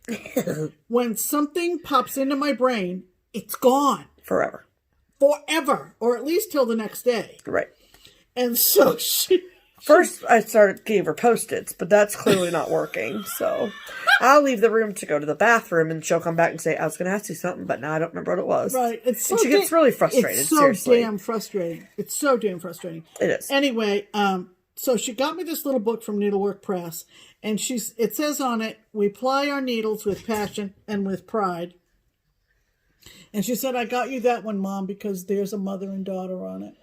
when something pops into my brain, it's gone.
Forever.
Or at least till the next day.
Right.
And so
First, I gave her Post-its, but that's clearly not working. So I'll leave the room to go to the bathroom, and she'll come back and say, I was going to ask you something, but now I don't remember what it was.
Right. It's so
and she gets really frustrated,
It's so
seriously.
damn frustrating. It's so damn frustrating.
It is.
Anyway, so she got me this little book from Needlework Press, and it says on it, we ply our needles with passion and with pride. And she said, I got you that one, Mom, because there's a mother and daughter on it.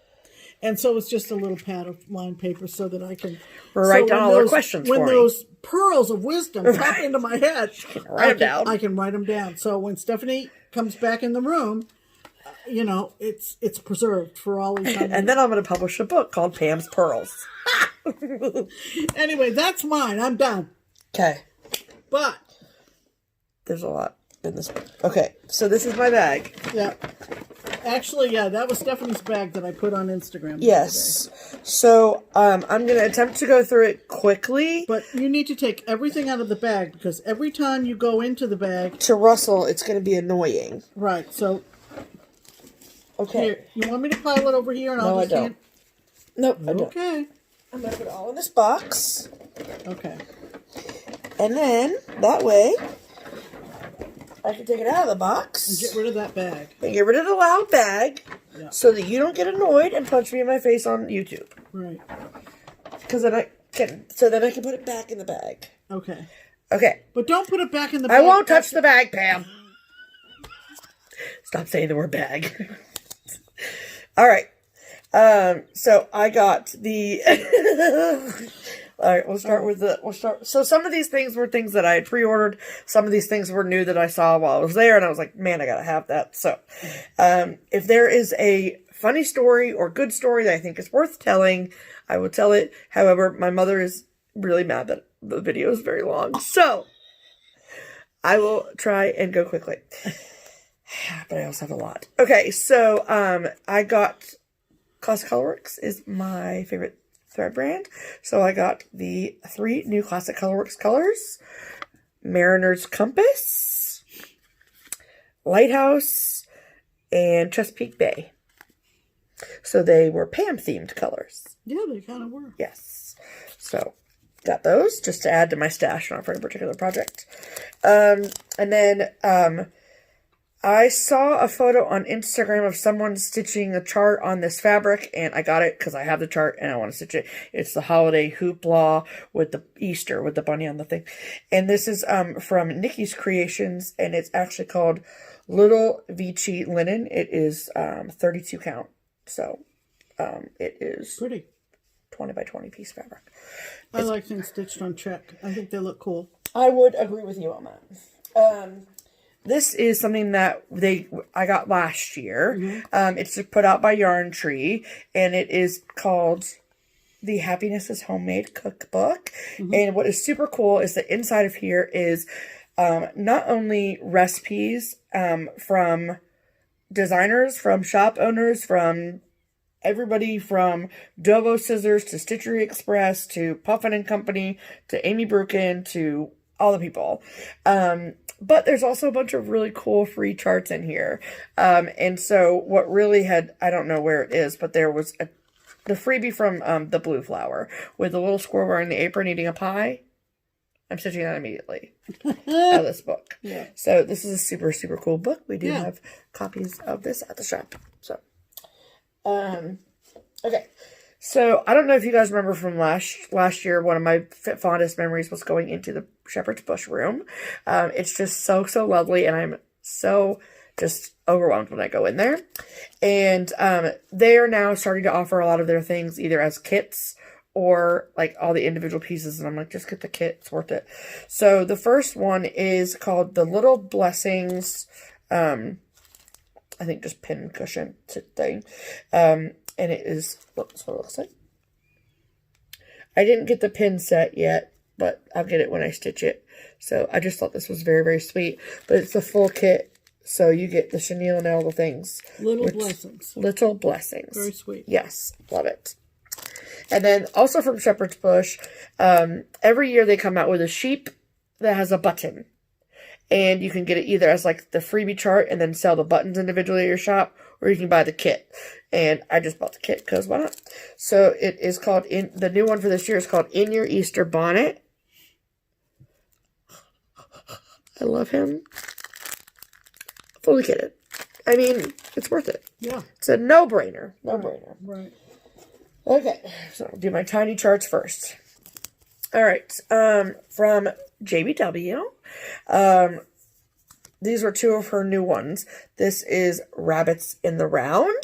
And so it's just a little pad of lined paper so that I can
write down all her questions for me.
When those pearls of wisdom pop into my head,
write them down.
I can write them down. So when Stephanie comes back in the room, it's preserved for all eternity.
And then I'm going to publish a book called Pam's Pearls.
Anyway, that's mine. I'm done.
Okay.
But
there's a lot in this book. Okay, so this is my bag.
Yeah. Actually, yeah, that was Stephanie's bag that I put on Instagram.
Yes. So I'm going to attempt to go through it quickly.
But you need to take everything out of the bag because every time you go into the bag...
To rustle, it's going to be annoying.
Right, so...
Okay.
Here, you want me to pile it over here? And
No,
I'll just
I don't. Nope, I don't.
Okay.
I'm going to put it all in this box.
Okay.
And then, that way... I can take it out of the box.
And get rid of that bag.
And get rid of the loud bag.
Yeah.
So that you don't get annoyed and punch me in my face on YouTube.
Right.
Because then I can put it back in the bag.
Okay.
Okay.
But don't put it back in the bag.
I won't touch the bag, Pam. Stop saying the word bag. All right. So I got the... All right, so some of these things were things that I had pre-ordered. Some of these things were new that I saw while I was there, and I was like, man, I gotta have that. So, if there is a funny story or good story that I think is worth telling, I will tell it. However, my mother is really mad that the video is very long. So, I will try and go quickly. But I also have a lot. Okay, so, I got Classic Colorworks is my favorite thread brand. So I got the 3 new Classic Colorworks colors. Mariner's Compass, Lighthouse, and Chesapeake Bay. So they were Pam themed colors.
Yeah, they kind of were.
Yes. So got those just to add to my stash, not for any particular project. And then I saw a photo on Instagram of someone stitching a chart on this fabric, and I got it because I have the chart and I want to stitch it. It's the holiday hoopla with the Easter, with the bunny on the thing. And this is from Nikki's Creations, and it's actually called Little Vici Linen. It is 32 count. So it is
pretty.
20 by 20 piece fabric.
I like things stitched on check. I think they look cool.
I would agree with you on that. This is something that I got last year. Mm-hmm. It's put out by Yarn Tree, and it is called The Happiness is Homemade Cookbook. Mm-hmm. And what is super cool is the inside of here is not only recipes from designers, from shop owners, from everybody from Dovo Scissors to Stitchery Express to Puffin and Company to Amy Brukin to all the people. But there's also a bunch of really cool free charts in here. And so what really had, I don't know where it is, but there was the freebie from the Blue Flower with the little squirrel wearing the apron eating a pie. I'm stitching that immediately out of this book. Yeah. So this is a super, super cool book. We do have copies of this at the shop. So, okay. So, I don't know if you guys remember from last year, one of my fondest memories was going into the Shepherd's Bush room. It's just so, so lovely, and I'm so just overwhelmed when I go in there. And they are now starting to offer a lot of their things either as kits or like all the individual pieces, and I'm like, just get the kit, it's worth it. So, the first one is called the Little Blessings, I think just pin cushion thing. And it is, that's what it looks like. I didn't get the pin set yet, but I'll get it when I stitch it. So I just thought this was very, very sweet. But it's a full kit, so you get the chenille and all the things.
Little blessings.
Little blessings.
Very sweet.
Yes, love it. And then also from Shepherd's Bush, every year they come out with a sheep that has a button. And you can get it either as like the freebie chart and then sell the buttons individually at your shop, or you can buy the kit. And I just bought the kit because why not? So it is called, the new one for this year is called In Your Easter Bonnet. I love him. Fully kitted. I mean, it's worth it. Yeah. It's a no-brainer. No-brainer. Right. Okay. So I'll do my tiny charts first. All right. From JBW. These were 2 of her new ones. This is Rabbits in the Round.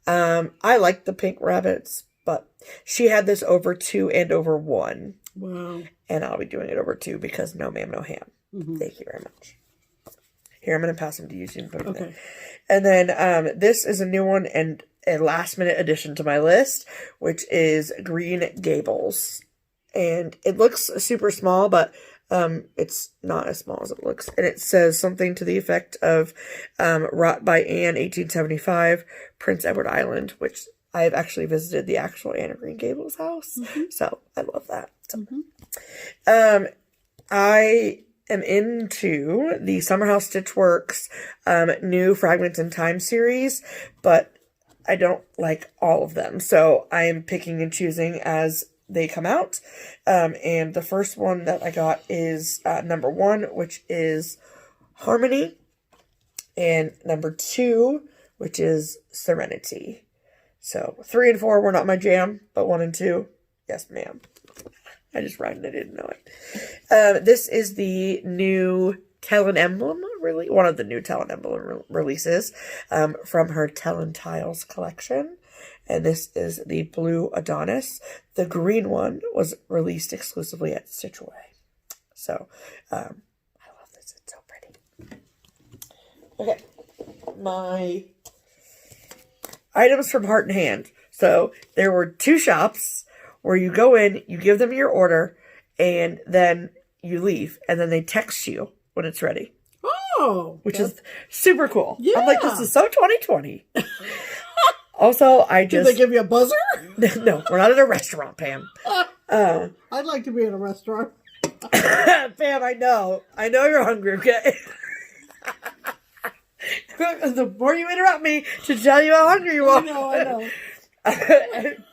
I like the pink rabbits, but she had this over 2 and over 1. Wow. And I'll be doing it over 2 because no ma'am, no ham. Mm-hmm. Thank you very much. Here, I'm going to pass them to you so you can put them in. And then this is a new one and a last minute addition to my list, which is Green Gables. And it looks super small, but it's not as small as it looks. And it says something to the effect of wrought by Anne, 1875, Prince Edward Island, which I have actually visited the actual Anne of Green Gables house. Mm-hmm. So I love that. Mm-hmm. I am into the Summer House Stitchworks new Fragments in Time series, but I don't like all of them. So I'm picking and choosing as they come out. And the first one that I got is number 1, which is Harmony. And number 2, which is Serenity. So 3 and 4 were not my jam, but 1 and 2, yes ma'am. I just rhymed, I didn't know it. This is the new Tell and Emblem, really one of the new Tell and Emblem releases from her Tell and Tiles collection. And this is the Blue Adonis. The green one was released exclusively at Stitch Away. So, I love this. It's so pretty. Okay. My items from Heart and Hand. So, there were 2 shops where you go in, you give them your order, and then you leave. And then they text you when it's ready. Oh! Which is super cool. Yeah. I'm like, this is so 2020. Also, I
Did
just...
they give you a buzzer?
No, we're not at a restaurant, Pam.
I'd like to be in a restaurant.
Pam, I know you're hungry, okay? The more you interrupt me to tell you how hungry you are.
I know.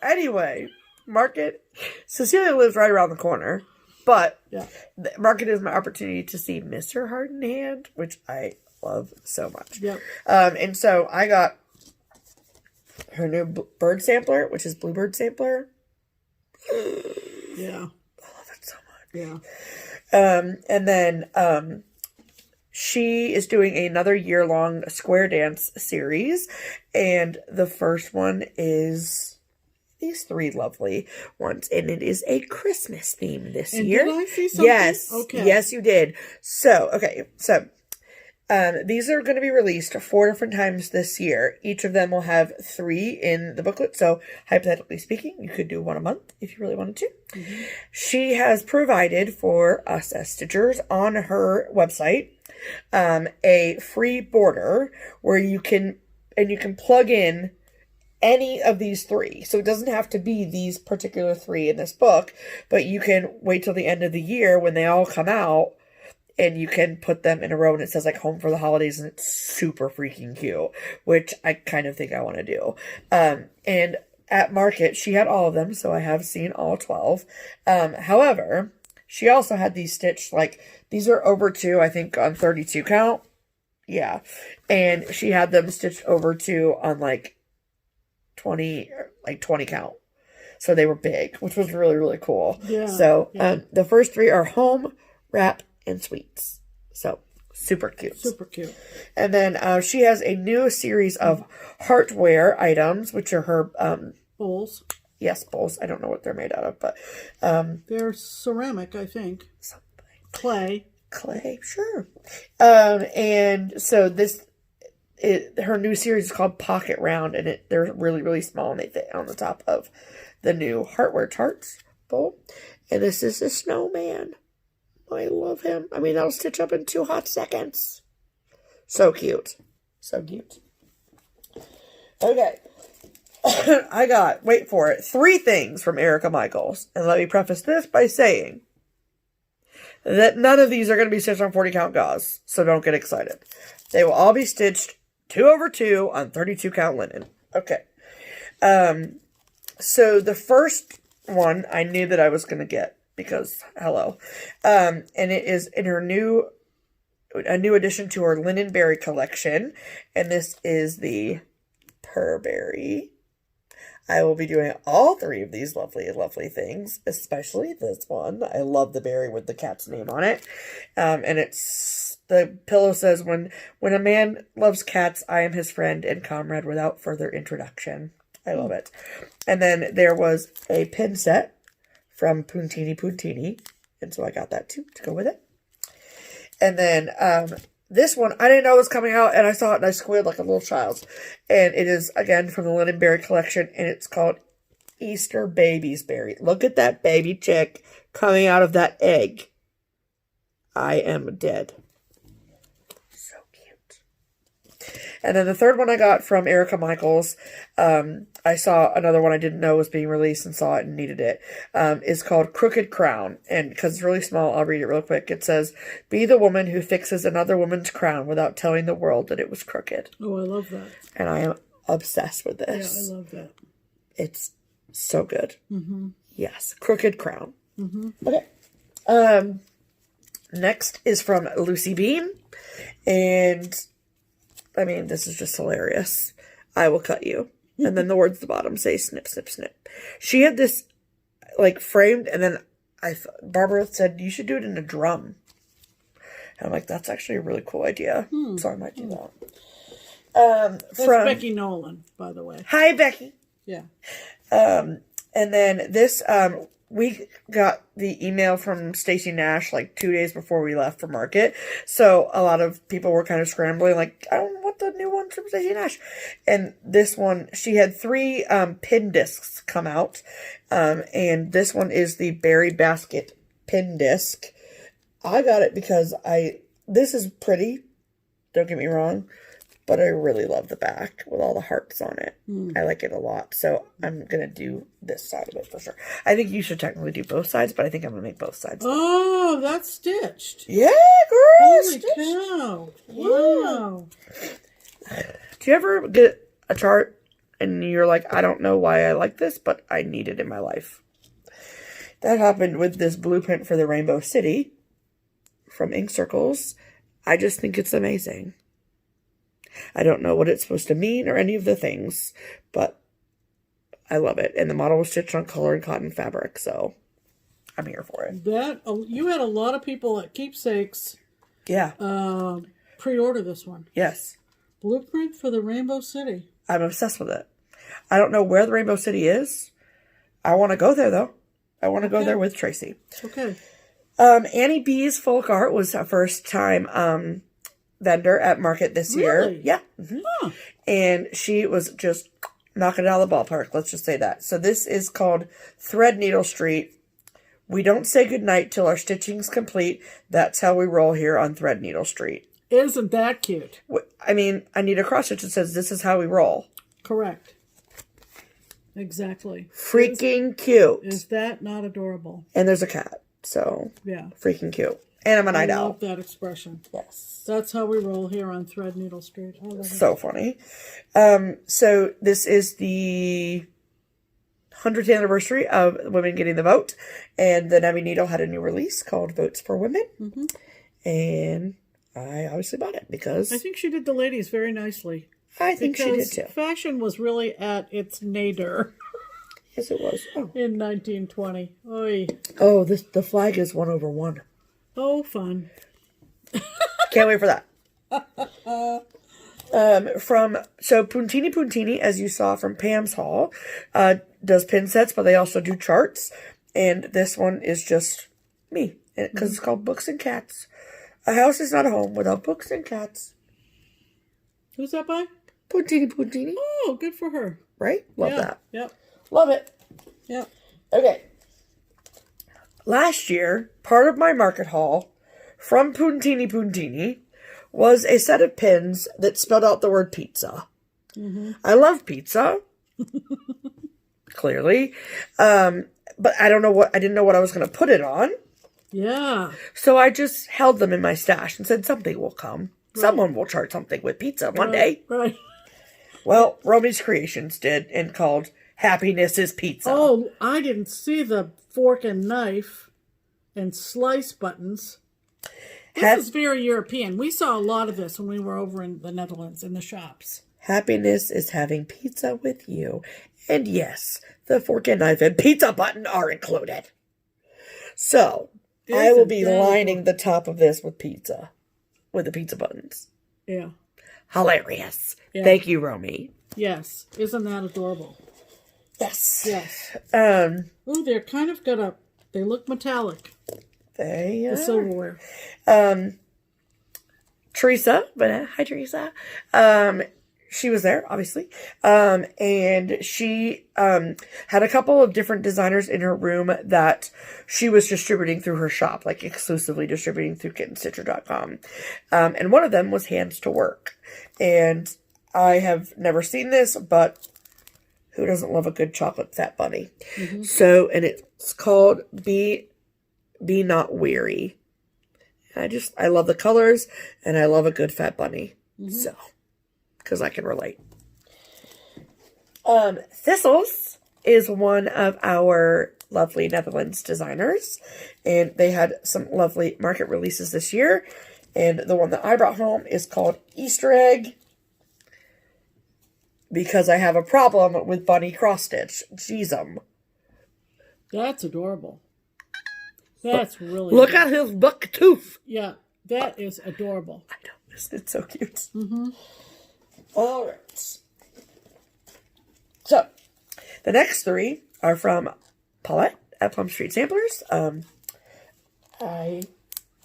Anyway, Market. Cecilia lives right around the corner, but
Yeah.
the Market is my opportunity to see Mr. Heart in Hand, which I love so much.
Yep.
And so I got her new bird sampler, which is Bluebird Sampler.
Yeah.
I love it so much.
Yeah.
And then she is doing another year-long square dance series, and the first one is these 3 lovely ones, and it is a Christmas theme this year.
Did I see something?
Yes.
Okay.
Yes, you did. So, okay. So, these are going to be released 4 different times this year. Each of them will have 3 in the booklet. So, hypothetically speaking, you could do 1 a month if you really wanted to. Mm-hmm. She has provided for us as stitchers on her website a free border where you can plug in any of these 3. So it doesn't have to be these particular 3 in this book, but you can wait till the end of the year when they all come out, and you can put them in a row, and it says like home for the holidays, and it's super freaking cute, which I kind of think I want to do. And at Market, she had all of them, so I have seen all 12. However, she also had these stitched, like, these are over 2, I think, on 32 count. Yeah. And she had them stitched over 2 on, like, 20 count. So they were big, which was really, really cool.
Yeah.
So, the first 3 are home, wrap, and sweets. So, super cute.
Super cute.
And then, she has a new series of heartware items, which are her,
Bowls.
yes, bowls. I don't know what they're made out of, but
They're ceramic, I think.
something.
Clay,
sure. And so her new series is called Pocket Round, and they're really, really small, and they fit on the top of the new Heartware Tarts bowl. And this is a snowman. I love him. I mean, that'll stitch up in 2 hot seconds. So cute. So cute. Okay. I got, wait for it, 3 things from Erica Michaels. And let me preface this by saying that none of these are going to be stitched on 40 count gauze. So don't get excited. They will all be stitched 2 over 2 on 32 count linen. Okay. So the first one I knew that I was going to get because, hello. And it is in a new addition to her Linen Berry collection. And this is the Purberry. I will be doing all 3 of these lovely, lovely things, especially this one. I love the berry with the cat's name on it. And the pillow says, when a man loves cats, I am his friend and comrade without further introduction. I love it. And then there was a pin set from Puntini. And so I got that too, to go with it. And then, this one, I didn't know it was coming out, and I saw it, and I squealed like a little child. And it is, again, from the Linen Berry collection, and it's called Easter Baby's Berry. Look at that baby chick coming out of that egg. I am dead. So cute. And then the third one I got from Erica Michaels, I saw another one I didn't know was being released and saw it and needed it, is called Crooked Crown. And because it's really small, I'll read it real quick. It says, be the woman who fixes another woman's crown without telling the world that it was crooked.
Oh, I love that.
And I am obsessed with this.
Yeah, I love that.
It's so good.
Mm-hmm.
Yes. Crooked Crown.
Mm-hmm.
Okay. Next is from Lucy Bean. And, I mean, this is just hilarious. I will cut you. And then the words at the bottom say snip, snip, snip. She had this, like, framed, and then Barbara said, you should do it in a drum. And I'm like, that's actually a really cool idea. So I might do that.
That's Becky Nolan, by the way.
Hi, Becky.
Yeah.
And then this, we got the email from Stacey Nash like 2 days before we left for Market. So a lot of people were kind of scrambling, like, I don't want the new one from Stacey Nash. And this one, she had 3 pin discs come out. And this one is the Berry Basket pin disc. I got it because this is pretty. Don't get me wrong. But I really love the back with all the hearts on it. I like it a lot. So I'm going to do this side of it for sure. I think you should technically do both sides, but I think I'm going to make both sides.
Oh, that's stitched.
Yeah, girl.
Holy cow. Wow.
Do you ever get a chart and you're like, I don't know why I like this, but I need it in my life? That happened with this blueprint for the Rainbow City from Ink Circles. I just think it's amazing. I don't know what it's supposed to mean or any of the things, but I love it. And the model was stitched on colored cotton fabric, so I'm here for it.
You had a lot of people at Keepsakes pre-order this one.
Yes.
Blueprint for the Rainbow City.
I'm obsessed with it. I don't know where the Rainbow City is. I want to go there, though. I want to go there with Tracy.
Okay.
Annie B's Folk Art was a first-time vendor at Market this year. Yeah.
Huh.
And she was just knocking it out of the ballpark. Let's just say that. So this is called Thread Needle Street. We don't say goodnight till our stitching's complete. That's how we roll here on Thread Needle Street.
Isn't that cute?
I mean, I need a cross stitch that says this is how we roll.
Correct. Exactly.
Freaking cute.
Is that not adorable?
And there's a cat. So,
yeah.
Freaking cute. And I'm a night owl.
I love that expression.
Yes.
That's how we roll here on Thread Needle Street. I love it.
So funny. So this is the 100th anniversary of women getting the vote. And the Navy Needle had a new release called Votes for Women. And I obviously bought it because
I think she did the ladies very nicely.
I think she did too.
Fashion was really at its nadir.
Yes, it was. Oh.
In 1920. Oy.
Oh, the flag is 1/1.
Oh, fun.
Can't wait for that. So Puntini Puntini, as you saw from Pam's haul, does pin sets, but they also do charts. And this one is just me, because it's called Books and Cats. A house is not a home without books and cats.
Who's that by?
Puntini Puntini.
Oh, good for her.
Right? Love that.
Yep.
Love it.
Yep.
Okay. Last year, part of my market haul from Puntini Puntini was a set of pins that spelled out the word pizza. I love pizza. Clearly. But I didn't know what I was going to put it on.
Yeah.
So I just held them in my stash and said something will come. Right. Someone will chart something with pizza one day.
Right.
Well, Romy's Creations did and called Happiness is Pizza.
Oh, I didn't see the fork and knife and slice buttons. This is very European. We saw a lot of this when we were over in the Netherlands in the shops.
Happiness is having pizza with you. And yes, the fork and knife and pizza button are included. So, I will be lining the top of this with pizza. With the pizza buttons.
Yeah.
Hilarious. Yeah. Thank you, Romy.
Yes. Isn't that adorable?
Yes.
Yes. Oh, they're kind of they look metallic.
They are.
The silverware.
Teresa, but hi Teresa. She was there, obviously. And she had a couple of different designers in her room that she was distributing through her shop, like exclusively distributing through kittenstitcher.com. And one of them was Hands to Work. And I have never seen this, but who doesn't love a good chocolate fat bunny? So, and it's called Be Not Weary. I love the colors, and I love a good fat bunny. So, because I can relate. Thistles is one of our lovely Netherlands designers, and they had some lovely market releases this year. And the one that I brought home is called Easter Egg, because I have a problem with bunny cross stitch. Jeez,
that's adorable. That's really
look at his buck tooth.
Yeah, that is adorable.
I know, it's so cute. All right. So, the next three are from Paulette at Plum Street Samplers. I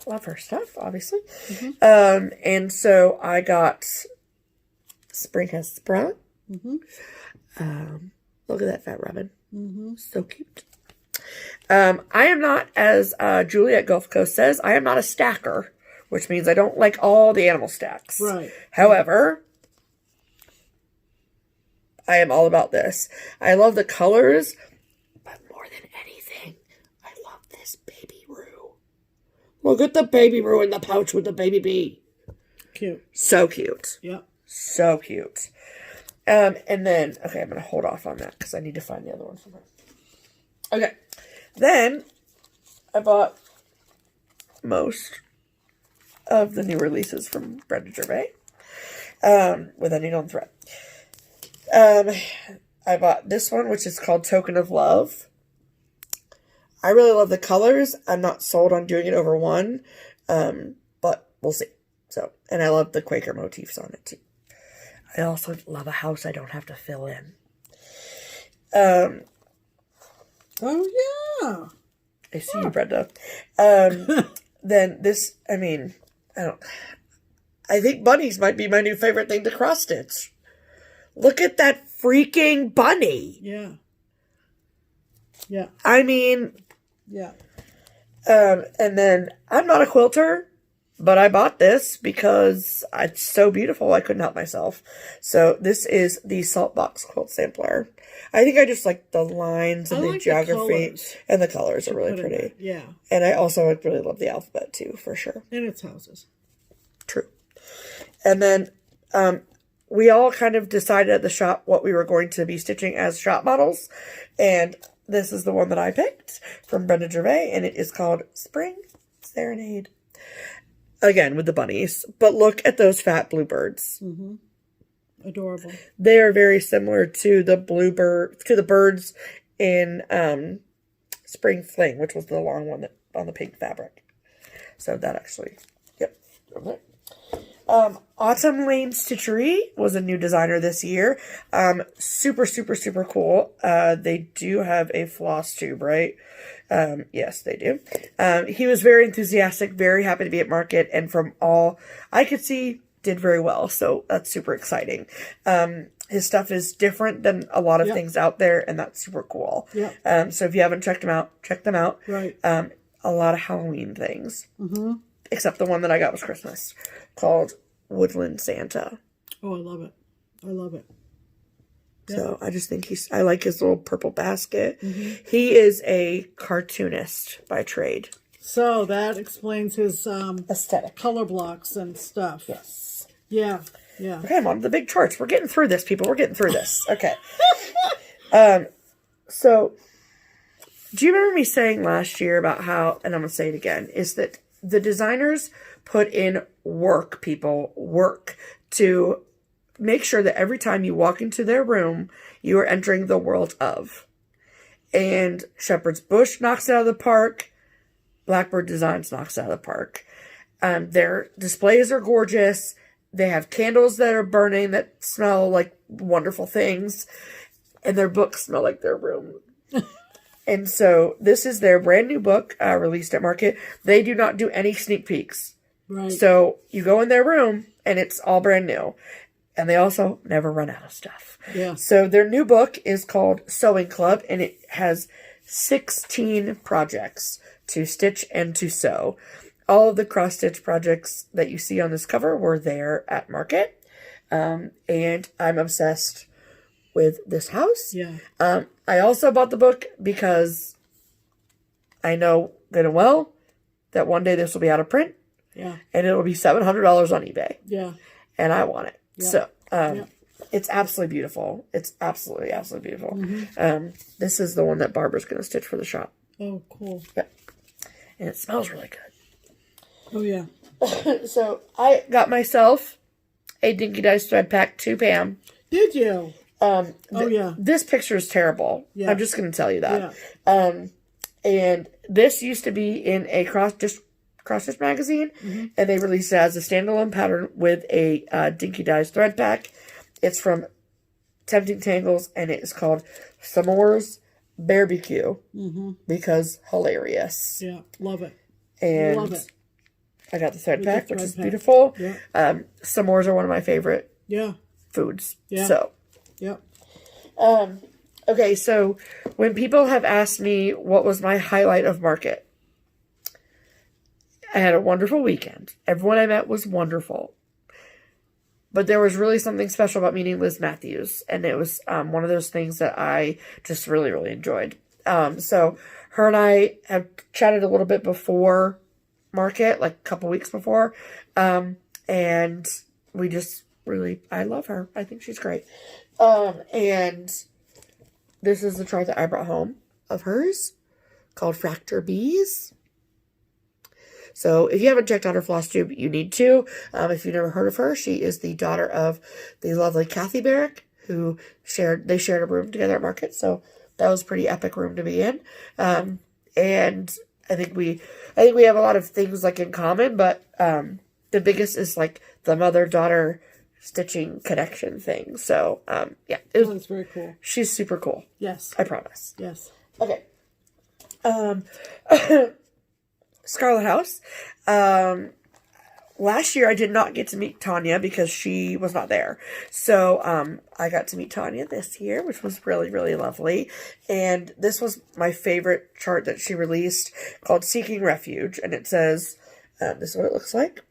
love her stuff, obviously. And so I got Spring Has Sprung. Look at that fat robin. So cute. I am not, as Julie at Gulf Coast says, I am not a stacker, which means I don't like all the animal stacks.
Right.
However, I am all about this. I love the colors, but more than anything, I love this baby roo. Look at the baby roo in the pouch with the baby bee.
Cute.
So cute.
Yep.
So cute. And then, okay, I'm going to hold off on that because I need to find the other one from her. Okay. Then, I bought most of the new releases from Brenda Gervais with a needle and thread. I bought this one, which is called Token of Love. I really love the colors. I'm not sold on doing it over one, but we'll see. So, and I love the Quaker motifs on it too. I also love a house I don't have to fill in.
Oh yeah.
I see you, Brenda. Then this, I mean, I think bunnies might be my new favorite thing to cross stitch. Look at that freaking bunny.
Yeah. Yeah.
I mean,
yeah.
And then I'm not a quilter, but I bought this because it's so beautiful I couldn't help myself. So this is the Saltbox Quilt Sampler. I think I just like the lines and the geography and the colors are really pretty.
Yeah.
And I also really love the alphabet too, for sure.
And its houses.
True. And then we all kind of decided at the shop what we were going to be stitching as shop models. And this is the one that I picked from Brenda Gervais, and it is called Spring Serenade. Again, with the bunnies. But look at those fat bluebirds.
Mm-hmm. Adorable.
They are very similar to the birds in Spring Fling, which was the long one that on the pink fabric. So that actually, yep. Okay. Autumn Lane Stitchery was a new designer this year. Super, super, super cool. They do have a floss tube, right? Yes, they do. He was very enthusiastic, very happy to be at market, and from all I could see, did very well. So that's super exciting. His stuff is different than a lot of things out there, and that's super cool.
Yeah.
So if you haven't checked them out, check them out.
Right.
A lot of Halloween things.
Mm-hmm.
Except the one that I got was Christmas, called Woodland Santa.
Oh, I love it. I love it. Yeah.
So I just think I like his little purple basket.
Mm-hmm.
He is a cartoonist by trade.
So that explains his
aesthetic,
color blocks and stuff.
Yes.
Yeah. Yeah.
Okay, I'm on the big charts. We're getting through this, people. We're getting through this. Okay. So do you remember me saying last year about how, and I'm going to say it again, is that the designers put in work, people, work, to make sure that every time you walk into their room, you are entering the world of. And Shepherd's Bush knocks it out of the park. Blackbird Designs knocks it out of the park. Their displays are gorgeous. They have candles that are burning that smell like wonderful things. And their books smell like their room. And so this is their brand new book released at market. They do not do any sneak peeks.
Right.
So you go in their room and it's all brand new. And they also never run out of stuff.
Yeah.
So their new book is called Sewing Club, and it has 16 projects to stitch and to sew. All of the cross-stitch projects that you see on this cover were there at market. And I'm obsessed with this house.
Yeah.
I also bought the book because I know good and well that one day this will be out of print.
Yeah.
And it will be $700 on eBay.
Yeah.
And I want it.
Yeah.
So, it's absolutely beautiful. It's absolutely, absolutely beautiful.
Mm-hmm.
This is the one that Barbara's going to stitch for the shop.
Oh, cool.
Yeah. And it smells really good.
Oh, yeah.
So, I got myself a Dinky Dice Thread Pack 2 Pam.
Did you?
Oh,
yeah.
This picture is terrible.
Yeah.
I'm just going to tell you that.
Yeah.
And this used to be in a cross-stitch magazine, and they released it as a standalone pattern with a Dinky Dice thread pack. It's from Tempting Tangles, and it is called S'mores Barbecue because hilarious.
Yeah, love it.
And
love it.
I got the thread
With
pack,
the
which
thread
is
pack.
beautiful.
Yeah.
S'mores are one of my favorite foods.
Yeah.
So.
Yep.
Okay, so when people have asked me what was my highlight of market, I had a wonderful weekend. Everyone I met was wonderful. But there was really something special about meeting Liz Matthews. And it was one of those things that I just really, really enjoyed. So her and I have chatted a little bit before market, like a couple weeks before. And we just really, I love her. I think she's great. And this is the chart that I brought home of hers called Fracture Bees. So if you haven't checked out her FlossTube, you need to. If you've never heard of her, she is the daughter of the lovely Kathy Barrick, who shared a room together at market. So that was a pretty epic room to be in. And I think we have a lot of things like in common, but the biggest is like the mother-daughter stitching connection thing. So yeah,
That's very cool.
She's super cool.
Yes.
I promise.
Yes.
Okay. Scarlet House. Last year I did not get to meet Tanya because she was not there. So I got to meet Tanya this year, which was really, really lovely. And this was my favorite chart that she released called Seeking Refuge. And it says, this is what it looks like.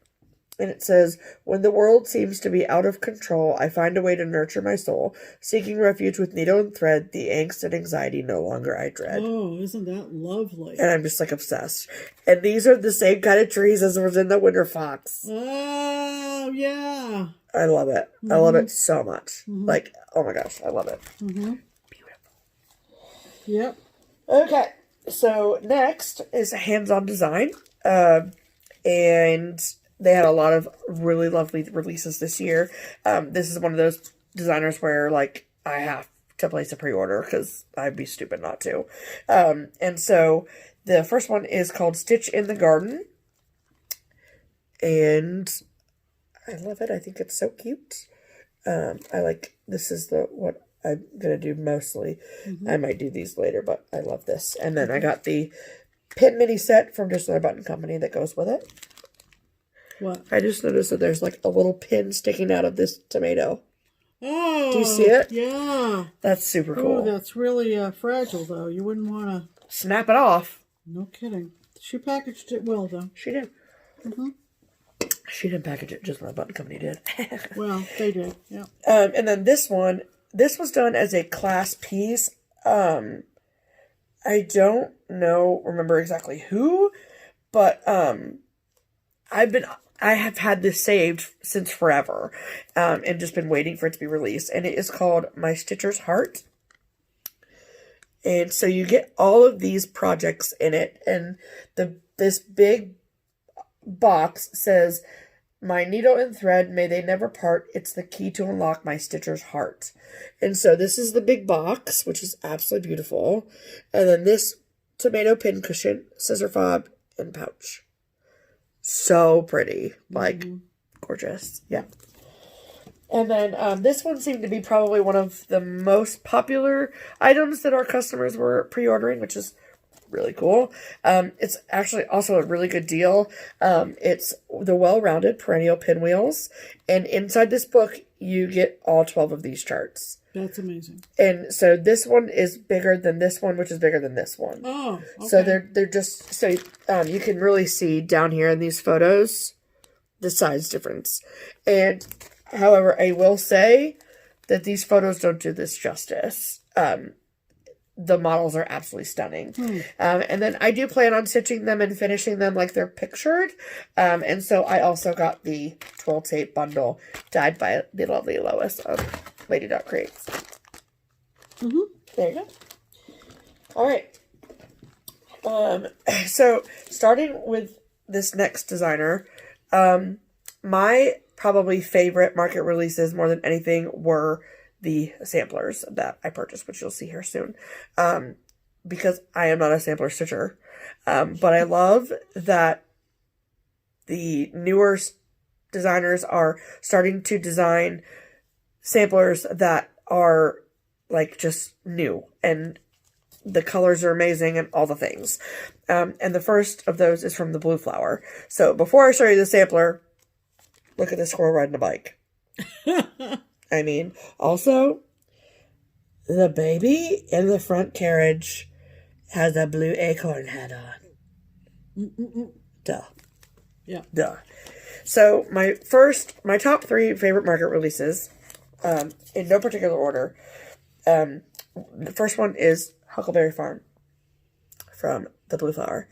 And it says, when the world seems to be out of control, I find a way to nurture my soul. Seeking refuge with needle and thread, the angst and anxiety no longer I dread.
Oh, isn't that lovely?
And I'm just like obsessed. And these are the same kind of trees as was in the Winter Fox.
Oh, yeah.
I love it. I love it so much. Like, oh my gosh, I love it. Beautiful.
Yep.
Okay, so next is hands-on design. And they had a lot of really lovely releases this year. This is one of those designers where, like, I have to place a pre-order because I'd be stupid not to. And so the first one is called Stitch in the Garden. And I love it. I think it's so cute. This is what I'm going to do mostly. I might do these later, but I love this. And then I got the pin mini set from Just Another Button Company that goes with it.
What?
I just noticed that there's like a little pin sticking out of this tomato.
Oh.
Do you see it?
Yeah.
That's super cool.
Oh, that's really fragile, though. You wouldn't want to...
Snap it off.
No kidding. She packaged it well, though.
She did. She didn't package it, Just My Button Company did.
Well, they did, yeah.
And then this was done as a class piece. I don't remember exactly who, but I have had this saved since forever, and just been waiting for it to be released. And it is called My Stitcher's Heart. And so you get all of these projects in it, and this big box says, my needle and thread, may they never part. It's the key to unlock my stitcher's heart. And so this is the big box, which is absolutely beautiful. And then this tomato pin cushion, scissor fob, and pouch. So pretty. Like, gorgeous. Yeah. And then this one seemed to be probably one of the most popular items that our customers were pre-ordering, which is really cool. It's actually also a really good deal. It's the well-rounded perennial pinwheels. And inside this book, you get all 12 of these charts.
That's amazing.
And so this one is bigger than this one, which is bigger than this one.
Oh, okay.
So they're just, so you can really see down here in these photos the size difference. And however, I will say that these photos don't do this justice. The models are absolutely stunning. And then I do plan on stitching them and finishing them like they're pictured. And so I also got the 12 tape bundle dyed by the lovely Lois of Lady Dot Creates. There you go. All right. So starting with this next designer, my probably favorite market releases more than anything were the samplers that I purchased, which you'll see here soon, because I am not a sampler stitcher. But I love that the newer designers are starting to design samplers that are like just new, and the colors are amazing and all the things. And the first of those is from the Blue Flower. So before I show you the sampler, look at this squirrel riding a bike. I mean, also, the baby in the front carriage has a blue acorn hat on. Duh.
Yeah.
Duh. So my top 3 favorite market releases, in no particular order. The first one is Huckleberry Farm from the Blue Flower.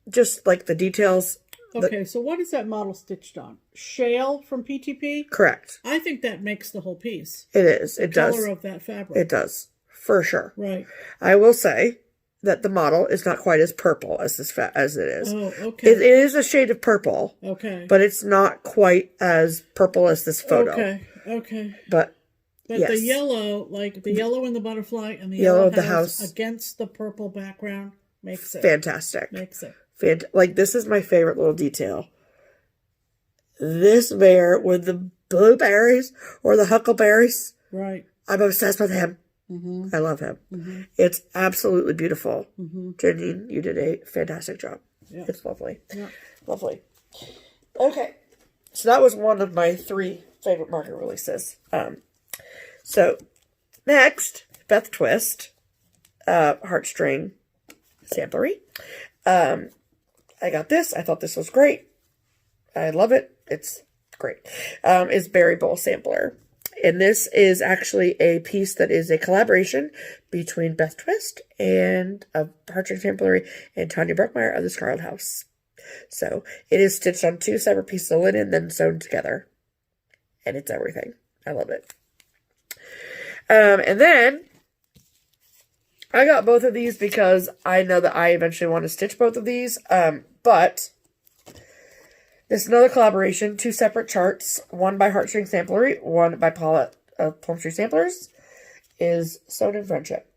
Just like the details.
Okay, so what is that model stitched on? Shale from PTP?
Correct.
I think that makes the whole piece.
It is. It does.
The color of that fabric.
It does. For sure.
Right.
I will say that the model is not quite as purple as as it is.
Oh, okay.
It is a shade of purple.
Okay.
But it's not quite as purple as this photo.
Okay.
But
yes. The yellow, like the yellow in the butterfly and the
yellow of
the
house
against the purple background makes it
fantastic.
Makes it.
Like, this is my favorite little detail. This bear with the blueberries or the huckleberries.
Right.
I'm obsessed with him.
Mm-hmm.
I love him.
Mm-hmm.
It's absolutely beautiful.
Mm-hmm.
Janine, you did a fantastic job.
Yeah.
It's lovely.
Yeah.
Lovely. Okay. So that was one of my 3 favorite market releases. So next, Beth Twist, heartstring samplery. I got this. I thought this was great. I love it. It's great. It's Berry Bowl Sampler. And this is actually a piece that is a collaboration between Beth Twist and Heartstring Samplery and Tanya Bruckmeyer of the Scarlet House. So it is stitched on 2 separate pieces of linen, then sewn together. And it's everything. I love it. And then I got both of these because I know that I eventually want to stitch both of these. But this is another collaboration, 2 separate charts, one by Heartstring Samplery, one by Paulette of Plum Tree Samplers, is Sewn in Friendship.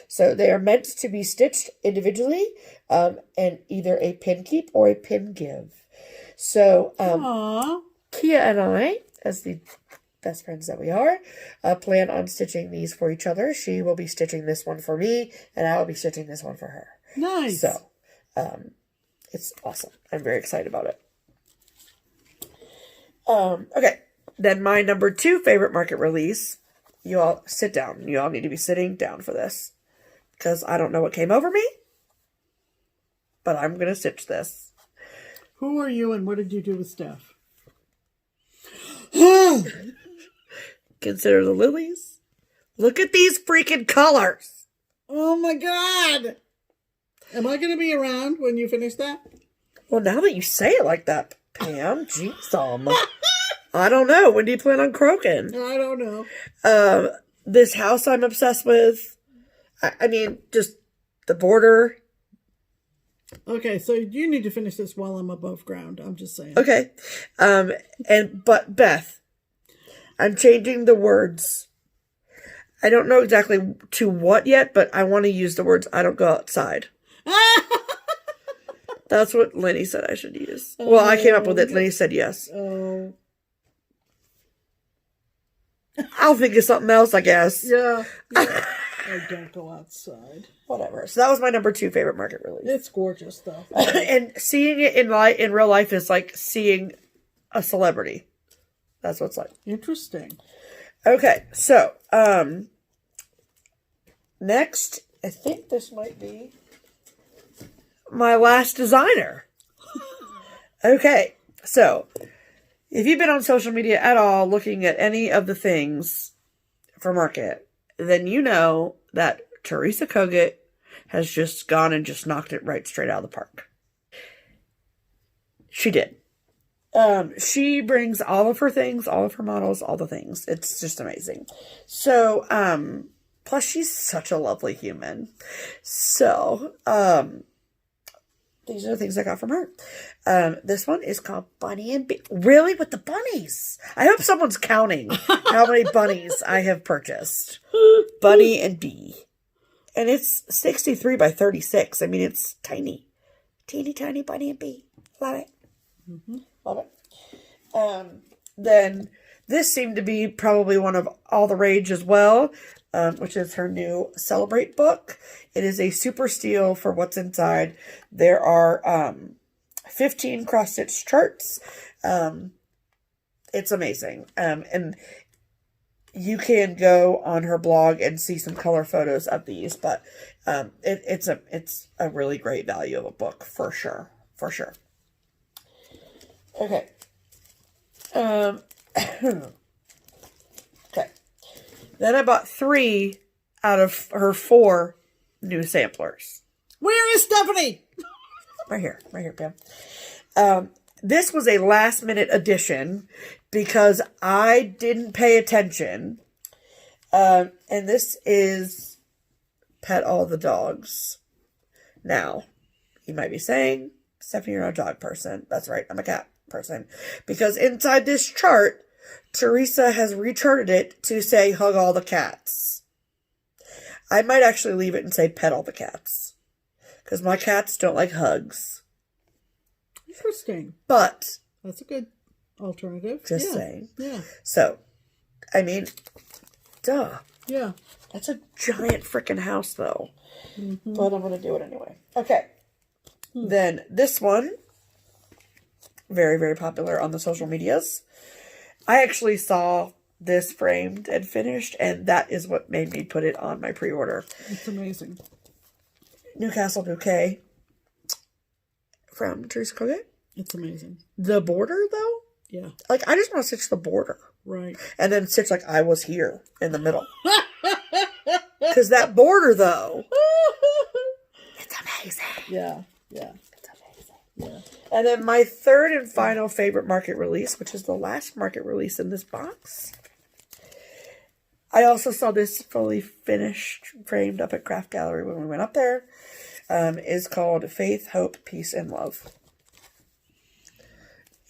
So they are meant to be stitched individually, and either a pin keep or a pin give. So Kia and I, as the best friends that we are, plan on stitching these for each other. She will be stitching this one for me, and I will be stitching this one for her.
Nice.
So, it's awesome. I'm very excited about it. Okay. Then my number 2 favorite market release. You all sit down. You all need to be sitting down for this, because I don't know what came over me, but I'm going to stitch this.
Who are you and what did you do with Steph?
Consider the lilies. Look at these freaking colors.
Oh my God. Am I going to be around when you finish that?
Well, now that you say it like that, Pam, jeez, I don't know. When do you plan on croaking?
I don't know.
This house I'm obsessed with. I mean, just the border.
Okay, so you need to finish this while I'm above ground. I'm just saying.
Okay. But Beth, I'm changing the words. I don't know exactly to what yet, but I want to use the words "I don't go outside." That's what Lenny said I should use. Well, I came up with it. Lenny said yes.
Oh.
I'll think of something else, I guess.
Yeah. I don't go outside.
Whatever. So that was my number 2 favorite market release.
It's gorgeous, though.
And seeing it in real life is like seeing a celebrity. That's what it's like.
Interesting.
Okay, so next, I think this might be my last designer. Okay, so if you've been on social media at all looking at any of the things for market, then you know that Teresa Kogut has just gone and just knocked it right straight out of the park. She did. She brings all of her things, all of her models, all the things. It's just amazing. So, plus she's such a lovely human. So, these are the things I got from her. This one is called Bunny and Bee. Really? With the bunnies? I hope someone's counting how many bunnies I have purchased. Bunny and Bee. And it's 63 by 36. I mean, it's tiny. Teeny tiny Bunny and Bee. Love it. Mm-hmm. Love it. Then this seemed to be probably one of all the rage as well, which is her new Celebrate book. It is a super steal for what's inside. There are 15 cross-stitch charts. It's amazing. And you can go on her blog and see some color photos of these, but it's a really great value of a book for sure. For sure. Okay. Okay. Then I bought 3 out of her 4 new samplers.
Where is Stephanie?
Right here, Pam. This was a last minute addition because I didn't pay attention. And this is Pet All the Dogs. Now, you might be saying, Stephanie, you're not a dog person. That's right, I'm a cat person. Because inside this chart, Teresa has recharted it to say hug all the cats. I might actually leave it and say pet all the cats. Because my cats don't like hugs.
Interesting.
But
that's a good alternative.
Just saying.
Yeah.
So, I mean, duh.
Yeah.
That's a giant freaking house, though. Mm-hmm. But I'm going to do it anyway. Okay. Then this one, very, very popular on the social medias. I actually saw this framed and finished, and that is what made me put it on my pre-order.
It's amazing.
Newcastle Bouquet from Teresa Koget.
It's amazing.
The border, though?
Yeah.
Like, I just want to stitch the border.
Right.
And then stitch like I was here in the middle. Because that border, though, it's amazing.
Yeah. Yeah.
It's amazing.
Yeah.
And then my third and final favorite market release, which is the last market release in this box. I also saw this fully finished, framed up at Craft Gallery when we went up there. Is called Faith, Hope, Peace, and Love.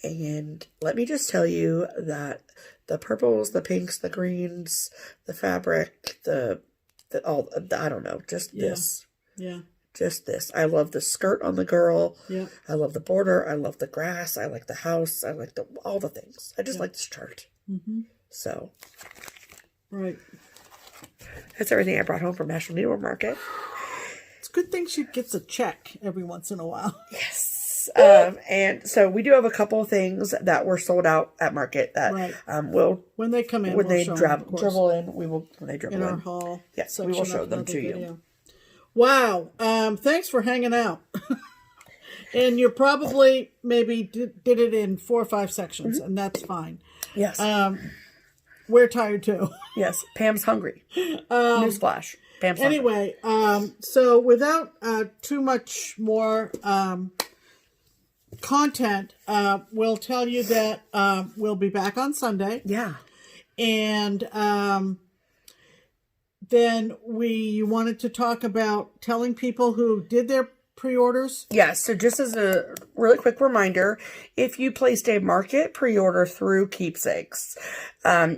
And let me just tell you that the purples, the pinks, the greens, the fabric, I don't know, just this.
Yeah.
Just this. I love the skirt on the girl.
Yeah.
I love the border. I love the grass. I like the house. I like all the things. I just like this chart.
Mm-hmm.
So.
Right.
That's everything I brought home from Nashville Needlework Market.
It's a good thing she gets a check every once in a while.
Yes. And so we do have a couple of things that were sold out at market that will
when they come in,
when they dribble in, we will when they dribble in
our haul.
Yes, we will show them to you.
Wow. Thanks for hanging out. And you're probably maybe did it in 4 or 5 sections, and that's fine.
Yes.
We're tired too.
Yes. Pam's hungry. Newsflash. Pam's hungry.
Anyway, so without too much more content, we'll tell you that we'll be back on Sunday.
Yeah.
And then we wanted to talk about telling people who did their pre-orders.
Yes, so just as a really quick reminder, if you placed a market pre-order through Keepsakes,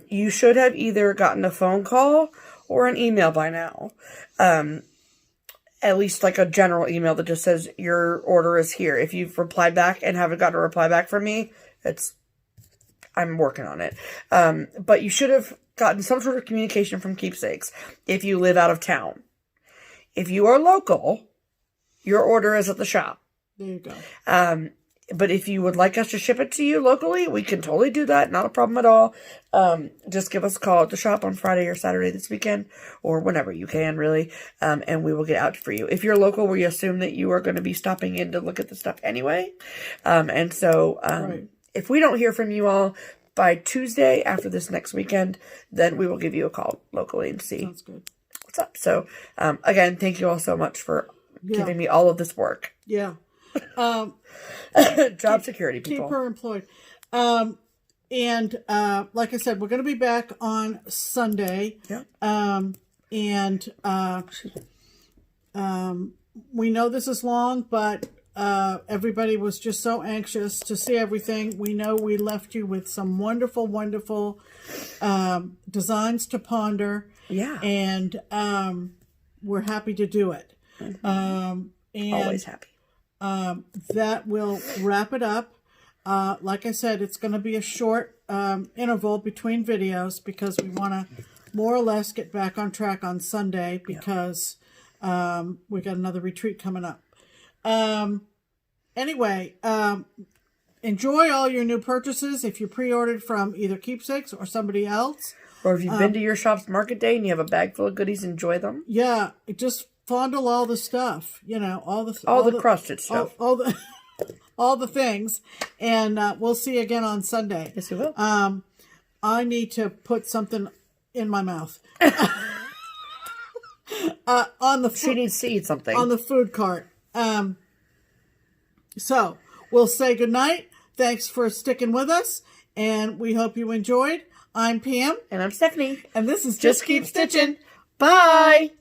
you should have either gotten a phone call or an email by now. At least like a general email that just says your order is here. If you've replied back and haven't gotten a reply back from me, I'm working on it. But you should have gotten some sort of communication from Keepsakes if you live out of town. If you are local, your order is at the shop.
There you go.
But if you would like us to ship it to you locally, we can totally do that. Not a problem at all. Just give us a call at the shop on Friday or Saturday this weekend, or whenever you can, really, and we will get out for you. If you're local, we assume that you are going to be stopping in to look at the stuff anyway. And so if we don't hear from you all by Tuesday after this next weekend, then we will give you a call locally and see what's up. So, again, thank you all so much for giving me all of this work.
Yeah.
Job security, people.
Keep her employed. And like I said, we're going to be back on Sunday.
Yeah.
We know this is long, but everybody was just so anxious to see everything. We know we left you with some wonderful, wonderful designs to ponder.
Yeah.
And we're happy to do it.
And always happy.
That will wrap it up. Like I said, it's going to be a short interval between videos because we want to more or less get back on track on Sunday because we got another retreat coming up. Anyway, enjoy all your new purchases if you pre-ordered from either Keepsakes or somebody else.
Or if you've been to your shop's market day and you have a bag full of goodies, enjoy them.
Yeah, just fondle all the stuff, all the
cross-stitch stuff.
All all the things. And we'll see you again on Sunday.
Yes, we will.
I need to put something in my mouth.
She needs to eat something.
On the food cart. So, we'll say goodnight. Thanks for sticking with us. And we hope you enjoyed. I'm Pam.
And I'm Stephanie.
And this is
Just Keep Stitching. Bye.